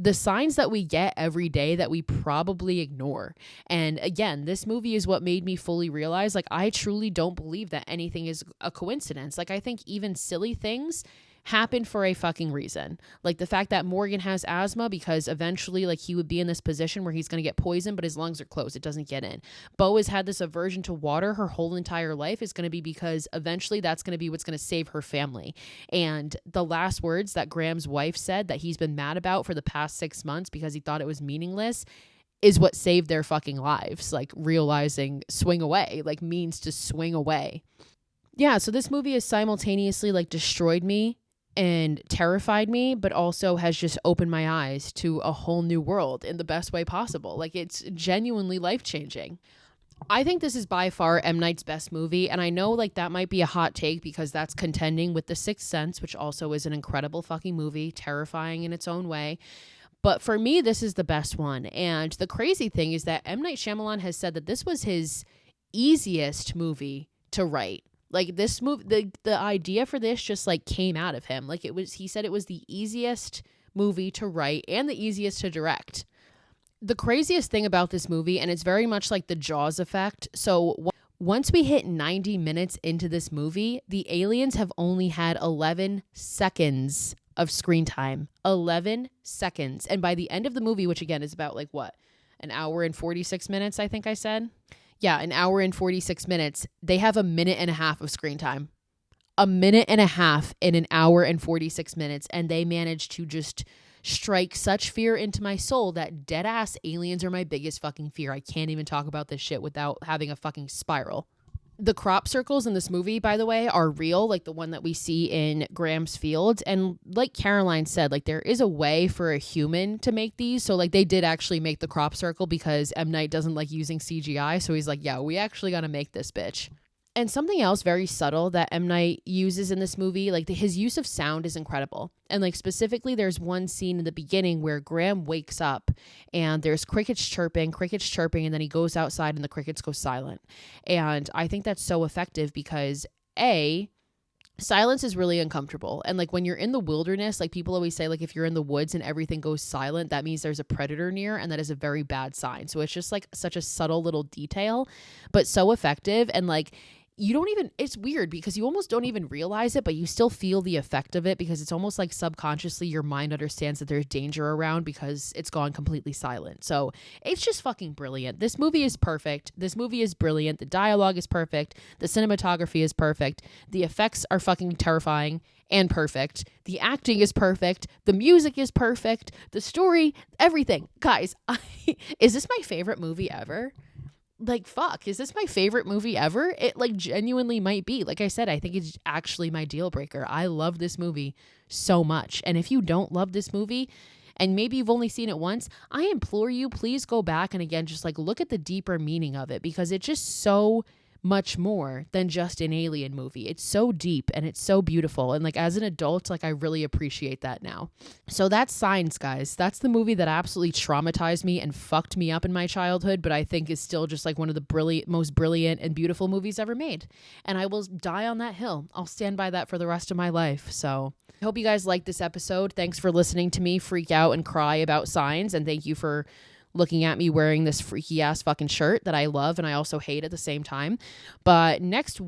the signs that we get every day that we probably ignore. And again, this movie is what made me fully realize, like, I truly don't believe that anything is a coincidence. Like, I think even silly things happen for a fucking reason. Like the fact that Morgan has asthma because eventually, like, he would be in this position where he's going to get poisoned, but his lungs are closed. It doesn't get in. Bo has had this aversion to water her whole entire life is going to be because eventually that's going to be what's going to save her family. And the last words that Graham's wife said that he's been mad about for the past 6 months because he thought it was meaningless is what saved their fucking lives. Like, realizing swing away, like, means to swing away. Yeah, so this movie has simultaneously, like, destroyed me and terrified me, but also has just opened my eyes to a whole new world in the best way possible. Like, it's genuinely life-changing. I think this is by far M. Night's best movie, and I know, like, that might be a hot take because that's contending with The Sixth Sense, which also is an incredible fucking movie, terrifying in its own way. But for me, this is the best one. And the crazy thing is that M. Night Shyamalan has said that this was his easiest movie to write. Like, this movie, the idea for this just, like, came out of him. Like, he said it was the easiest movie to write and the easiest to direct. The craziest thing about this movie, and it's very much like the Jaws effect. So once we hit 90 minutes into this movie, the aliens have only had 11 seconds of screen time. 11 seconds. And by the end of the movie, which again is about, like, what? An hour and 46 minutes, I think I said. Yeah, an hour and 46 minutes. They have a minute and a half of screen time. A minute and a half in an hour and 46 minutes. And they managed to just strike such fear into my soul that dead ass aliens are my biggest fucking fear. I can't even talk about this shit without having a fucking spiral. The crop circles in this movie, by the way, are real, like the one that we see in Graham's fields. And like Caroline said, like, there is a way for a human to make these. So, like, they did actually make the crop circle because M. Night doesn't like using CGI. So he's like, yeah, we actually got to make this bitch. And something else very subtle that M. Night uses in this movie, like, his use of sound is incredible. And, like, specifically, there's one scene in the beginning where Graham wakes up and there's crickets chirping, and then he goes outside and the crickets go silent. And I think that's so effective because, A, silence is really uncomfortable. And, like, when you're in the wilderness, like, people always say, like, if you're in the woods and everything goes silent, that means there's a predator near, and that is a very bad sign. So it's just, like, such a subtle little detail, but so effective. And, like, you don't even, it's weird because you almost don't even realize it, but you still feel the effect of it because it's almost like subconsciously your mind understands that there's danger around because it's gone completely silent. So it's just fucking brilliant. This movie is perfect. This movie is brilliant. The dialogue is perfect. The cinematography is perfect. The effects are fucking terrifying and perfect. The acting is perfect. The music is perfect. The story, everything. Guys, is this my favorite movie ever? Like, fuck, is this my favorite movie ever? It like genuinely might be. Like I said, I think it's actually my deal breaker. I love this movie so much. And if you don't love this movie and maybe you've only seen it once, I implore you, please go back and again, just like look at the deeper meaning of it because it's just so much more than just an alien movie. It's so deep and it's so beautiful. And like as an adult, like I really appreciate that now. So that's Signs, guys. That's the movie that absolutely traumatized me and fucked me up in my childhood, but I think is still just like one of the most brilliant and beautiful movies ever made. And I will die on that hill. I'll stand by that for the rest of my life. So I hope you guys liked this episode. Thanks for listening to me freak out and cry about Signs. And thank you for looking at me wearing this freaky ass fucking shirt that I love and I also hate at the same time. But this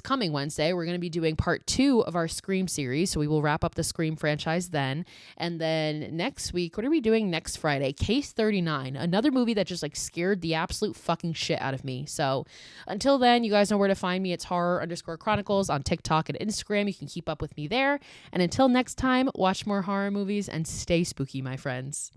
coming Wednesday, we're going to be doing part 2 of our Scream series. So we will wrap up the Scream franchise then. And then next week, what are we doing next Friday? Case 39, another movie that just like scared the absolute fucking shit out of me. So until then, you guys know where to find me. It's horror_chronicles on TikTok and Instagram. You can keep up with me there. And until next time, watch more horror movies and stay spooky, my friends.